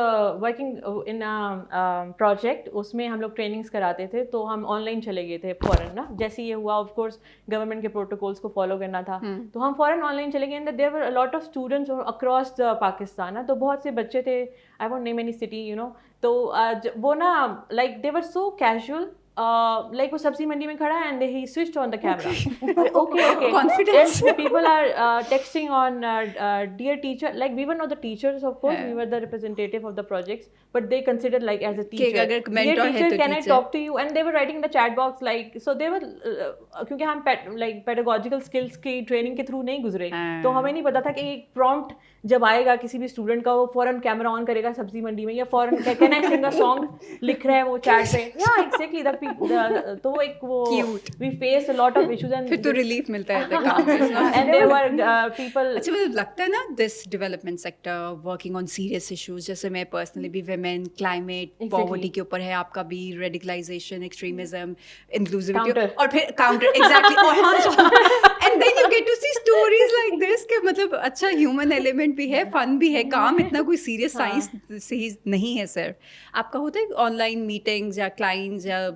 [SPEAKER 3] working in a project, उसमें हम लोग trainings कराते थे, तो हम online चले गए थे फॉरन ना। जैसे ये हुआ ऑफ कोर्स गवर्नमेंट के प्रोटोकॉल्स को फॉलो करना था, तो हम फॉरन ऑनलाइन चले गए। And there were a lot of students across the Pakistan ना, तो बहुत से बच्चे थे, I won't name any city तो वो ना like they were so casual, like वो सब्जी मंडी में खड़ा है and he switched on the camera. Okay.
[SPEAKER 1] Confidence.
[SPEAKER 3] And people are texting on dear teacher, like we were not the teachers of course, we were the representative of the projects, but they considered like as a teacher.
[SPEAKER 1] अगर
[SPEAKER 3] Dear
[SPEAKER 1] mentor है
[SPEAKER 3] teacher,
[SPEAKER 1] तो
[SPEAKER 3] can I
[SPEAKER 1] teacher.
[SPEAKER 3] talk to you? And they were writing in the chat box like, so they were क्योंकि हम like pedagogical skills की training के through नहीं गुजरे, तो हमें नहीं पता था कि एक prompt जब आएगा किसी भी स्टूडेंट का, वो फौरन कैमरा ऑन करेगा सब्जी मंडी में, या फौरन can I Singh a song लिख रहा है वो चैट पे, या एग्जैक्टली तो वो एक वो we face a lot of issues and
[SPEAKER 1] फिर तो रिलीफ मिलता है the काम में, ना?
[SPEAKER 3] And there were people.
[SPEAKER 1] अच्छा, मतलब लगता है ना this development sector working on serious issues, जैसे मैं पर्सनली भी वुमेन, क्लाइमेट, पॉवर्टी के ऊपर है, आपका भी रेडिकलाइजेशन, एक्सट्रीमिज्म, इंक्लूसिविटी, और फिर काउंटर एग्जैक्टली, और हाँ, and then you get to see stories like this के मतलब अच्छा ह्यूमन एलिमेंट भी है, फन भी है, काम इतना कोई सीरियस साइंस से ही नहीं है सर। आपका होता है ऑनलाइन मीटिंग्स या क्लाइंट्स या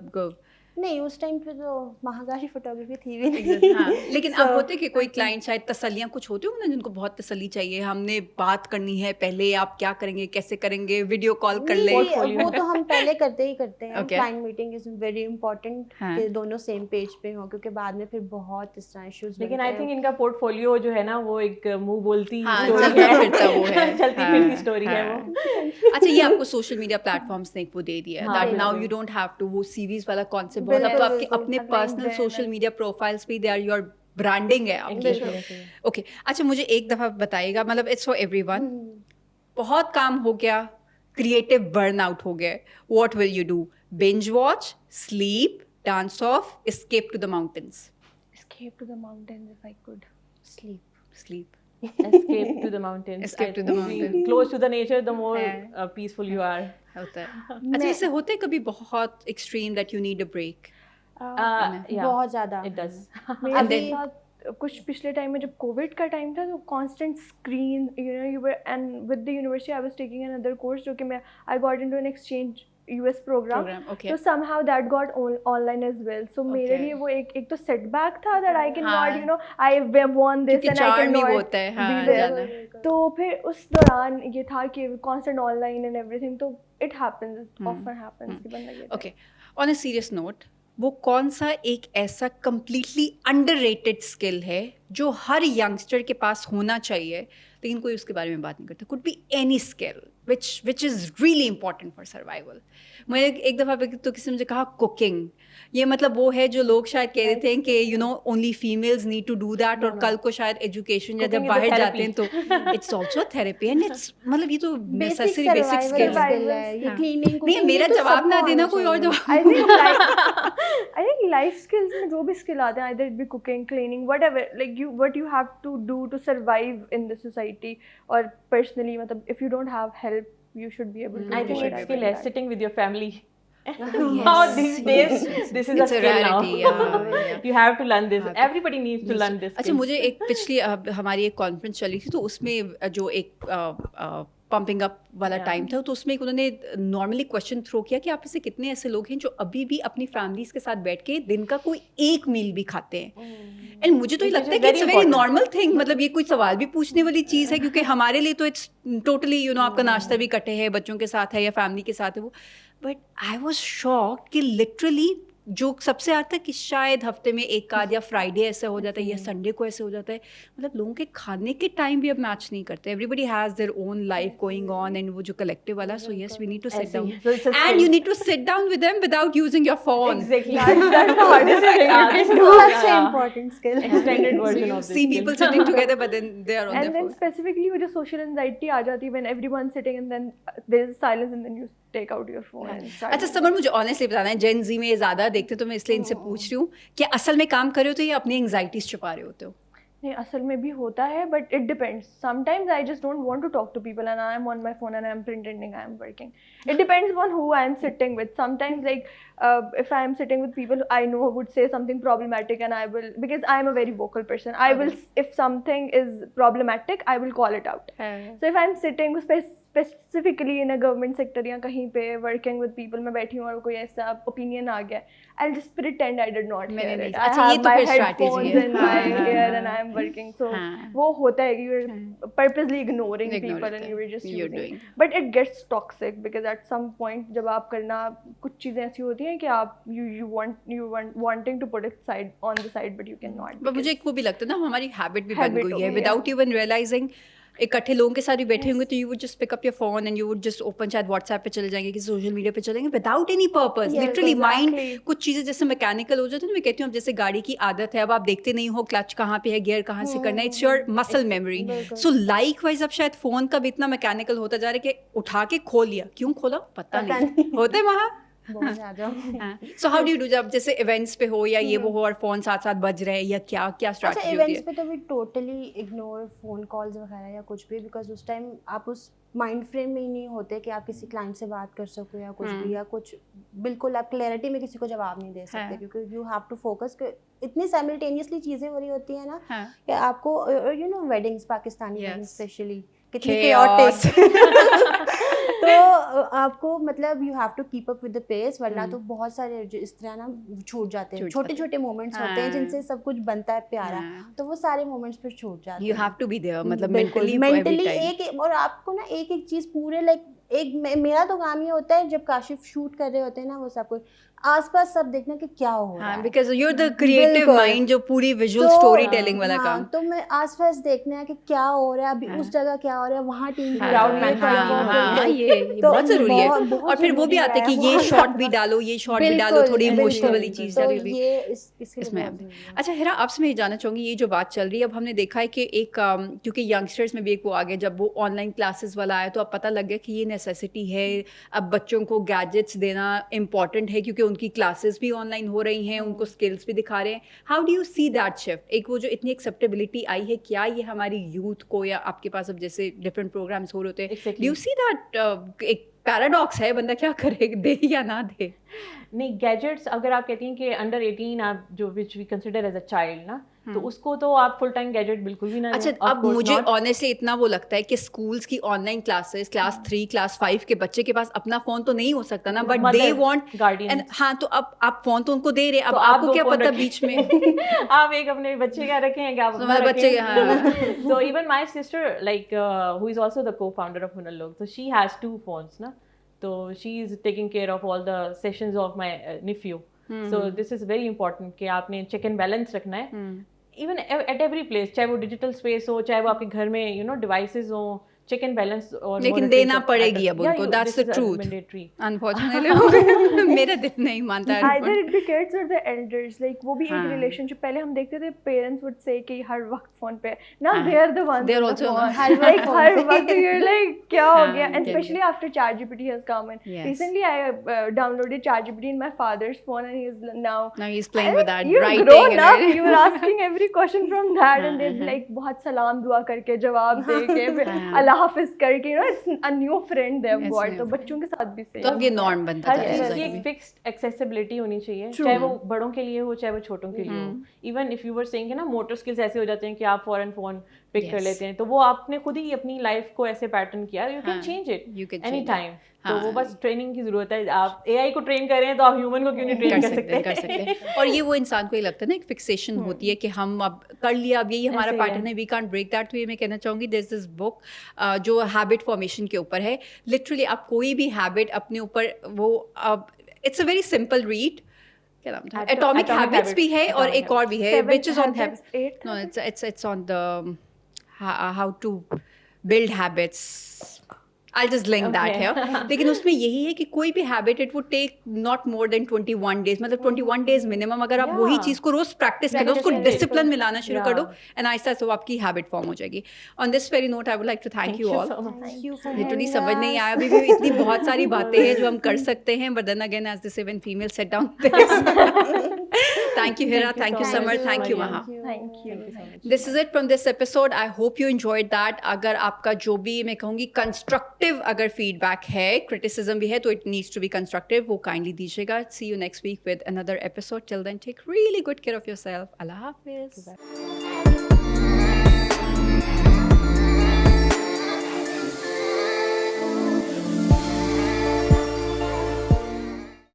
[SPEAKER 4] नहीं, उस टाइम पे तो महागारी फोटोग्राफी थी भी नहीं।
[SPEAKER 1] हाँ, लेकिन अब होते कि कोई क्लाइंट शायद तसल्लियाँ कुछ होती हो ना, जिनको बहुत तसल्ली चाहिए, हमने बात करनी है पहले, आप क्या करेंगे, कैसे करेंगे, वीडियो कॉल कर ले।
[SPEAKER 4] वो तो हम पहले करते ही करते हैं।
[SPEAKER 1] Okay.
[SPEAKER 4] Client meeting is very important
[SPEAKER 1] हाँ.
[SPEAKER 4] कि दोनों सेम पेज पे हो, क्योंकि बाद में फिर बहुत इस तरह इश्यूज।
[SPEAKER 3] लेकिन आई थिंक इनका पोर्टफोलियो जो है ना वो एक मुंह बोलती
[SPEAKER 1] हाँ,
[SPEAKER 3] स्टोरी
[SPEAKER 1] चलता
[SPEAKER 3] है,
[SPEAKER 1] फिरता वो है,
[SPEAKER 3] चलती
[SPEAKER 1] हाँ,
[SPEAKER 3] फिरती स्टोरी है
[SPEAKER 1] हाँ।
[SPEAKER 3] वो।
[SPEAKER 1] अच्छा, ये आपको सोशल मीडिया प्लेटफॉर्म्स ने एक वो दे दिया है that now you don't have to, वो सीरीज वाला कॉन्सेप्ट बहुत, अब तो आपके
[SPEAKER 4] बिल्कुल,
[SPEAKER 1] अपने
[SPEAKER 2] अपना
[SPEAKER 1] पर्सनल
[SPEAKER 2] brand
[SPEAKER 1] सोशल
[SPEAKER 2] है।
[SPEAKER 1] मीडिया प्रोफाइल्स पे दे आर योर ब्रांडिंग है आपकी। ओके, अच्छा मुझे एक दफा बताइएगा, मतलब इट्स फॉर एवरीवन, बहुत काम हो गया, क्रिएटिव बर्नआउट हो गया, what will you do? Binge watch, sleep, dance off, escape to the mountains?
[SPEAKER 2] Escape to the mountains if I could.
[SPEAKER 4] Sleep.
[SPEAKER 1] Sleep.
[SPEAKER 3] Escape to the mountains.
[SPEAKER 1] Escape to the mountains.
[SPEAKER 3] Close to the nature, the more
[SPEAKER 1] है.
[SPEAKER 3] peaceful you are.
[SPEAKER 1] होता है. अच्छा जैसे होते हैं कभी बहुत extreme that you need a break.
[SPEAKER 3] Yeah,
[SPEAKER 4] बहुत ज़्यादा
[SPEAKER 3] it does.
[SPEAKER 2] मेरे
[SPEAKER 1] And then-
[SPEAKER 2] साथ कुछ पिछले टाइम में जब कोविड का टाइम था तो constant screen you were and with the university I was taking another course जो कि मैं I got into an exchange US program
[SPEAKER 1] Okay.
[SPEAKER 2] तो somehow that got online as well so मेरे
[SPEAKER 1] Okay.
[SPEAKER 2] लिए वो एक तो setback था that I can
[SPEAKER 1] हाँ.
[SPEAKER 2] not you know I won this
[SPEAKER 1] क्योंकि
[SPEAKER 2] and I
[SPEAKER 1] charm
[SPEAKER 2] can
[SPEAKER 1] he
[SPEAKER 2] not
[SPEAKER 1] वो होता है, हाँ,
[SPEAKER 2] be there.
[SPEAKER 1] जाना.
[SPEAKER 2] तो फिर उस दौरान ये था कि constant online and everything तो it happens it often happens कि बंदा ये
[SPEAKER 1] Okay. On a serious note, वो कौन सा एक ऐसा completely underrated skill है जो हर youngster के पास होना चाहिए लेकिन कोई उसके बारे में बात नहीं करता. Could be any skill which is really important for survival. मैं एक दफ़ा पे तो किसी ने मुझे कहा कुकिंग. ये मतलब वो है जो लोग शायद कह रहे थे कि you know only females need to do that और कल को शायद एजुकेशन या जब
[SPEAKER 3] Cooking is a
[SPEAKER 1] बाहर जाते
[SPEAKER 3] therapy.
[SPEAKER 1] हैं तो it's also therapy and it's मतलब ये तो नेसेसरी
[SPEAKER 4] बेसिक
[SPEAKER 1] बेसिक स्किल है.
[SPEAKER 4] स्किल है ये
[SPEAKER 1] हाँ.
[SPEAKER 4] क्लीनिंग
[SPEAKER 1] नहीं मेरा जवाब ना देना कोई और जवाब.
[SPEAKER 2] I think life skills में जो भी skill आते हैं either it be cooking, cleaning, whatever like you what you have to do to survive in the society or personally मतलब if you don't have help you should be able to
[SPEAKER 3] I think
[SPEAKER 2] survive
[SPEAKER 3] it's skill
[SPEAKER 2] in
[SPEAKER 3] है
[SPEAKER 2] that.
[SPEAKER 3] sitting with your family.
[SPEAKER 1] Yes.
[SPEAKER 3] Now these days, this is
[SPEAKER 1] It's
[SPEAKER 3] a
[SPEAKER 1] a
[SPEAKER 3] skill
[SPEAKER 1] rarity,
[SPEAKER 3] now.
[SPEAKER 1] yeah.
[SPEAKER 3] You have to learn this.
[SPEAKER 1] Have to.
[SPEAKER 3] Everybody needs to learn this.
[SPEAKER 1] अच्छा
[SPEAKER 3] skill.
[SPEAKER 1] मुझे एक पिछली हमारी एक conference चली थी तो उसमें जो एक पंपिंग अप वाला
[SPEAKER 3] Yeah.
[SPEAKER 1] टाइम था तो उसमें एक उन्होंने नॉर्मली क्वेश्चन थ्रो किया कि आप में से कितने ऐसे लोग हैं जो अभी भी अपनी फैमिलीज के साथ बैठ के दिन का कोई एक मील भी खाते हैं. एंड मुझे तो ये
[SPEAKER 3] Which
[SPEAKER 1] लगता है
[SPEAKER 3] is
[SPEAKER 1] कि
[SPEAKER 3] very
[SPEAKER 1] it's very
[SPEAKER 3] important.
[SPEAKER 1] Normal thing मतलब ये कोई सवाल भी पूछने वाली चीज़ है क्योंकि हमारे लिए तो इट्स टोटली यू नो आपका नाश्ता भी कटे है बच्चों के साथ है या फैमिली के साथ है वो. बट आई वॉज शॉक्ड कि लिटरली जो सबसे आता है कि शायद हफ्ते में एक आध या फ्राइडे ऐसा हो जाता है या संडे को ऐसे हो जाता है मतलब लोगों के खाने के टाइम भी अब मैच नहीं करते. Everybody has their own life going on and वो जो कलेक्टिव वाला so yes we need to sit
[SPEAKER 3] ऐसे
[SPEAKER 1] डाउन
[SPEAKER 3] ही. So it's a
[SPEAKER 1] and
[SPEAKER 3] skill.
[SPEAKER 1] You need to sit down with them without using your phone.
[SPEAKER 3] Exactly.
[SPEAKER 2] That's the hardest thing.
[SPEAKER 3] Yeah, this is
[SPEAKER 4] Such
[SPEAKER 3] yeah.
[SPEAKER 4] an important skill.
[SPEAKER 3] Extended
[SPEAKER 1] So
[SPEAKER 3] version
[SPEAKER 1] you
[SPEAKER 3] of this.
[SPEAKER 1] see
[SPEAKER 3] skill.
[SPEAKER 1] people sitting together but then they are on
[SPEAKER 2] And
[SPEAKER 1] their
[SPEAKER 2] then
[SPEAKER 1] phone.
[SPEAKER 2] specifically वो जो social anxiety आ जाती है when everyone's sitting and then there is silence and then you take out your phone and start
[SPEAKER 1] अच्छा summer मुझे honestly बताना है जेन जी में ये ज़्यादा देखते तो मैं इसलिए इनसे पूछ रही हूँ कि असल में काम कर रहे हो तो ये अपनी एंग्जाइटीज छुपा रहे होते हो.
[SPEAKER 2] नहीं असल में भी होता है but it depends. Sometimes I just don't want to talk to people and I am on my phone and I am pretending I am working. It depends on who I am sitting with. Sometimes like if I am sitting with people I know would say something problematic and I will because I am a very vocal person. I will if something is problematic I will call it out. So if I am sitting specifically in a government sector या कहीं पे working with people मैं बैठी हूँ और कोई ऐसा opinion आ गया I'll just pretend I did not
[SPEAKER 1] मैंने
[SPEAKER 2] hear
[SPEAKER 1] नहीं
[SPEAKER 2] it.
[SPEAKER 1] किया.
[SPEAKER 2] I
[SPEAKER 1] अच्छा, ये
[SPEAKER 2] have
[SPEAKER 1] तो
[SPEAKER 2] my
[SPEAKER 1] फिर strategy
[SPEAKER 2] headphones
[SPEAKER 1] है.
[SPEAKER 2] in my
[SPEAKER 1] हाँ,
[SPEAKER 2] ear
[SPEAKER 1] हाँ,
[SPEAKER 2] and I am working. So
[SPEAKER 1] हाँ.
[SPEAKER 2] वो होता है कि you're purposely ignoring
[SPEAKER 1] Ignore
[SPEAKER 2] people
[SPEAKER 1] it,
[SPEAKER 2] and you're just
[SPEAKER 1] you're
[SPEAKER 2] using.
[SPEAKER 1] doing.
[SPEAKER 2] But it gets toxic because at some point जब आप करना कुछ चीज़ें ऐसी होती हैं कि आप you want wanting to put it side on the side but you cannot.
[SPEAKER 1] But मुझे एक वो भी लगता है ना हमारी हैबिट भी बन
[SPEAKER 2] Habit
[SPEAKER 1] गई
[SPEAKER 2] हो
[SPEAKER 1] है
[SPEAKER 2] गई,
[SPEAKER 1] विदाउट इवन रियलाइजिंग. इकट्ठे लोगों के साथ भी बैठे होंगे तो you would just pick up your phone and you would just open शायद व्हाट्सएप पे चले जाएंगे किसी सोशल मीडिया पे चले जाएंगे without any purpose.
[SPEAKER 2] Yes,
[SPEAKER 1] literally mind
[SPEAKER 2] exactly.
[SPEAKER 1] कुछ चीज़ें जैसे मैकेनिकल हो जाती है ना मैं कहती हूँ अब जैसे गाड़ी की आदत है अब आप देखते नहीं हो क्लच कहाँ पे है गियर कहाँ से करना है it's your muscle memory. So like wise अब शायद फोन का भी इतना मैकेनिकल होता जा रहा है कि उठा के खोल लिया क्यों खोला पता नहीं होते वहाँ.
[SPEAKER 4] बहुत ज़्यादा.
[SPEAKER 1] So how do you do जब जैसे इवेंट्स पे हो या ये वो हो और फोन साथ साथ बज रहे हैं या क्या क्या
[SPEAKER 4] अच्छा
[SPEAKER 1] स्ट्रैटेजी होती
[SPEAKER 4] इवेंट्स
[SPEAKER 1] है.
[SPEAKER 4] पे तो भी टोटली इग्नोर फ़ोन कॉल्स वगैरह या कुछ भी बिकॉज उस टाइम आप उस माइंड फ्रेम में ही नहीं होते कि आप किसी क्लाइंट से बात कर सको या कुछ भी या कुछ बिल्कुल आप क्लैरिटी में किसी को जवाब नहीं दे सकते क्योंकि यू हैव टू फोकस. इतनी साइमल्टेनियसली चीज़ें हो रही होती हैं ना
[SPEAKER 1] हाँ.
[SPEAKER 4] कि आपको you know weddings Pakistani
[SPEAKER 1] Yes.
[SPEAKER 4] Weddings specially कितनी
[SPEAKER 1] Chaos.
[SPEAKER 4] chaotic. तो आपको मतलब you have to keep up with the pace वरना तो बहुत सारे जो इस तरह ना छूट जाते हैं.
[SPEAKER 1] छूट
[SPEAKER 4] छोटे
[SPEAKER 1] जाते
[SPEAKER 4] छोटे मोमेंट्स होते हैं
[SPEAKER 1] हाँ.
[SPEAKER 4] जिनसे सब कुछ बनता है प्यारा
[SPEAKER 1] हाँ.
[SPEAKER 4] तो वो सारे मोमेंट्स फिर छूट जाते हैं.
[SPEAKER 1] You have to be there मतलब
[SPEAKER 4] बिल्कुल
[SPEAKER 1] मेंटली
[SPEAKER 4] एक और आपको ना एक एक चीज़ पूरे लाइक मेरा तो काम ये होता है जब काशिफ शूट कर रहे होते हैं ना वो सब कुछ आसपास सब देखना कि क्या हो रहा
[SPEAKER 1] हाँ
[SPEAKER 4] है
[SPEAKER 1] because you are the creative
[SPEAKER 4] बिल्कुल.
[SPEAKER 1] माइंड जो पूरी विजुअल
[SPEAKER 4] तो,
[SPEAKER 1] स्टोरी टेलिंग वाला
[SPEAKER 4] हाँ,
[SPEAKER 1] काम.
[SPEAKER 4] तो मैं आसपास देखना है कि क्या हो रहा है अभी
[SPEAKER 1] हाँ.
[SPEAKER 4] उस जगह क्या हो रहा है वहाँ टीम
[SPEAKER 3] Crowd management.
[SPEAKER 1] ये
[SPEAKER 4] तो
[SPEAKER 1] बहुत जरूरी है.
[SPEAKER 4] बहुत
[SPEAKER 1] और फिर वो भी
[SPEAKER 4] जरूरी
[SPEAKER 1] आते हैं कि
[SPEAKER 4] है,
[SPEAKER 1] ये
[SPEAKER 4] बहुत
[SPEAKER 1] शॉट भी डालो ये शॉट भी डालो
[SPEAKER 4] बिल्कुल,
[SPEAKER 1] थोड़ी इमोशनल
[SPEAKER 4] बिल्कुल.
[SPEAKER 1] वाली चीज
[SPEAKER 4] तो
[SPEAKER 1] डालो भी.
[SPEAKER 4] ये इसके लिए
[SPEAKER 1] इसमें
[SPEAKER 4] बहुत
[SPEAKER 1] आते हैं.
[SPEAKER 4] जरूरी है.
[SPEAKER 1] अच्छा हिरा आपसे मैं ये जानना चाहूँगी ये जो बात चल रही है अब हमने देखा है कि एक क्योंकि यंगस्टर्स में भी एक वो आ गया जब वो ऑनलाइन क्लासेस वाला आया तो अब पता लग गया कि ये नेसेसिटी है, अब बच्चों को गैजेट्स देना इम्पॉर्टेंट है क्योंकि उनकी क्लासेस भी ऑनलाइन हो रही हैं, उनको स्किल्स भी दिखा रहे हैं. How do you see that shift? एक वो जो इतनी एक्सेप्टेबिलिटी आई है, क्या ये हमारी यूथ को, या आपके पास अब जैसे डिफरेंट प्रोग्राम्स हो रहे होते हैं, डू यू सी दैट एक पैराडॉक्स है, बंदा क्या करे, दे या ना दे?
[SPEAKER 3] नहीं, गैजेट्स अगर आप कहती हैं कि अंडर 18 आप जो which we consider as a child ना, तो उसको तो आप फुल टाइम गैजेट बिल्कुल भी ना दें.
[SPEAKER 1] अच्छा, अब मुझे ऑनेस्टली इतना वो लगता है कि स्कूल्स की ऑनलाइन क्लासेस, क्लास 3 क्लास 5 के बच्चे के पास अपना फोन तो नहीं हो सकता ना, बट दे वांट
[SPEAKER 3] गार्डियन.
[SPEAKER 1] हाँ, तो अब आप फोन तो उनको दे रहे, अब
[SPEAKER 3] तो
[SPEAKER 1] आपको क्या पता बीच में
[SPEAKER 3] आप एक अपने बच्चे का रखें क्या अपना
[SPEAKER 1] बच्चे
[SPEAKER 3] रखें. So even my sister, like who is also the co-founder of Hunar Log, so she has 2 phones na, so she is taking care of all the sessions of my nephew. So this is very important कि आपने check and balance रखना है. Even at every place, चाहे वो digital space हो, चाहे वो आपके घर में यू नो डिवाइसेस हो, चेक एंड बैलेंस. और
[SPEAKER 1] लेकिन देना पड़ेगी अब उनको, दैट्स द ट्रूथ. अनफॉर्चुनेटली मेरा दिल नहीं मानता.
[SPEAKER 2] Either it be kids or the elders, like वो भी एक रिलेशनशिप. पहले हम देखते थे पेरेंट्स would say कि हर वक्त फोन पे, now they are the ones,
[SPEAKER 1] they are
[SPEAKER 2] on
[SPEAKER 1] also
[SPEAKER 2] the
[SPEAKER 1] on
[SPEAKER 2] phone. Like हर वक्त you're like क्या हो गया. And
[SPEAKER 1] get
[SPEAKER 2] especially after ChatGPT has come in.
[SPEAKER 1] Yes.
[SPEAKER 2] Recently I downloaded ChatGPT in my father's phone, and he is now
[SPEAKER 1] he's playing with that,
[SPEAKER 2] you're
[SPEAKER 1] writing
[SPEAKER 2] grown
[SPEAKER 1] and
[SPEAKER 2] up,
[SPEAKER 1] everything.
[SPEAKER 2] you were asking every question from that, and they'd like बहुत सलाम दुआ करके जवाब दे के फिर अल्लाह हाफिज करके, you know, it's a new friend they've
[SPEAKER 1] It's
[SPEAKER 2] got.
[SPEAKER 1] new
[SPEAKER 2] तो
[SPEAKER 1] friend.
[SPEAKER 2] बच्चों के साथ भी
[SPEAKER 1] तो अब
[SPEAKER 2] same.
[SPEAKER 1] ये नॉर्म बनता
[SPEAKER 3] हर
[SPEAKER 1] जा
[SPEAKER 3] चीज़
[SPEAKER 1] रहा
[SPEAKER 3] की
[SPEAKER 1] है.
[SPEAKER 3] एक फिक्स्ड एक्सेसिबिलिटी होनी चाहिए,
[SPEAKER 2] True.
[SPEAKER 3] चाहे वो बड़ों के लिए हो, चाहे वो छोटों के लिए हो. Even if you were saying कि ना मोटर स्किल्स ऐसे हो जाते हैं कि आप फॉरन फोन पिक कर
[SPEAKER 1] Yes.
[SPEAKER 3] लेते हैं, तो वो आपने खुद ही अपनी लाइफ को ऐसे पैटर्न किया, you can change
[SPEAKER 1] you
[SPEAKER 3] it
[SPEAKER 1] can
[SPEAKER 3] any
[SPEAKER 1] change
[SPEAKER 3] time.
[SPEAKER 1] it.
[SPEAKER 3] तो वो बस ट्रेनिंग की जरूरत है. आप एआई को ट्रेन कर रहे हैं तो आप ह्यूमन को क्यों नहीं ट्रेन कर सकते
[SPEAKER 1] हैं. और ये वो इंसान को ये लगता है ना, एक फिक्सेशन होती है कि हम अब कर लिया, अब यही हमारा
[SPEAKER 3] ऐसे ही है.
[SPEAKER 1] पैटर्न है, वी कांट ब्रेक दैट. तो ये मैं कहना चाहूँगी, देयर इज दिस बुक जो हैबिट फॉर्मेशन के ऊपर है. लिटरली आप कोई भी हैबिट अपने ऊपर वो it's a very simple read. क्या नाम था? एटॉमिक हैबिट्स भी है और एक और भी है which is on habit. No, it's on the how to build habits. I'll just link that
[SPEAKER 3] Okay.
[SPEAKER 1] here. लेकिन उसमें यही है कि कोई भी habit it would take not more than 21 days, मतलब 21 days मिनिमम. अगर आप वही चीज़ को रोज प्रैक्टिस करो, उसको डिसिप्लिन में लाना शुरू कर दो, एंड आहिस्ता आहिस्ता वो आपकी हैबिट फॉर्म हो जाएगी. On this very note I would like to thank you all.
[SPEAKER 4] Thank you for
[SPEAKER 1] literally
[SPEAKER 4] having
[SPEAKER 1] समझ नहीं
[SPEAKER 4] us.
[SPEAKER 1] आया, अभी भी इतनी बहुत सारी बातें हैं जो हम कर सकते हैं, but then again as this even female set down. Thank you, Hira. Thank you, Samar. Thank you, Maha.
[SPEAKER 2] Thank you.
[SPEAKER 1] This is it from this episode. I hope you enjoyed that. अगर आपका जो भी मैं कहूँगी constructive अगर feedback है, criticism भी है, तो it needs to be constructive. वो काइंडली दीजिएगा. See you next week with another episode. Till then, take really good care of yourself. Allah Hafiz.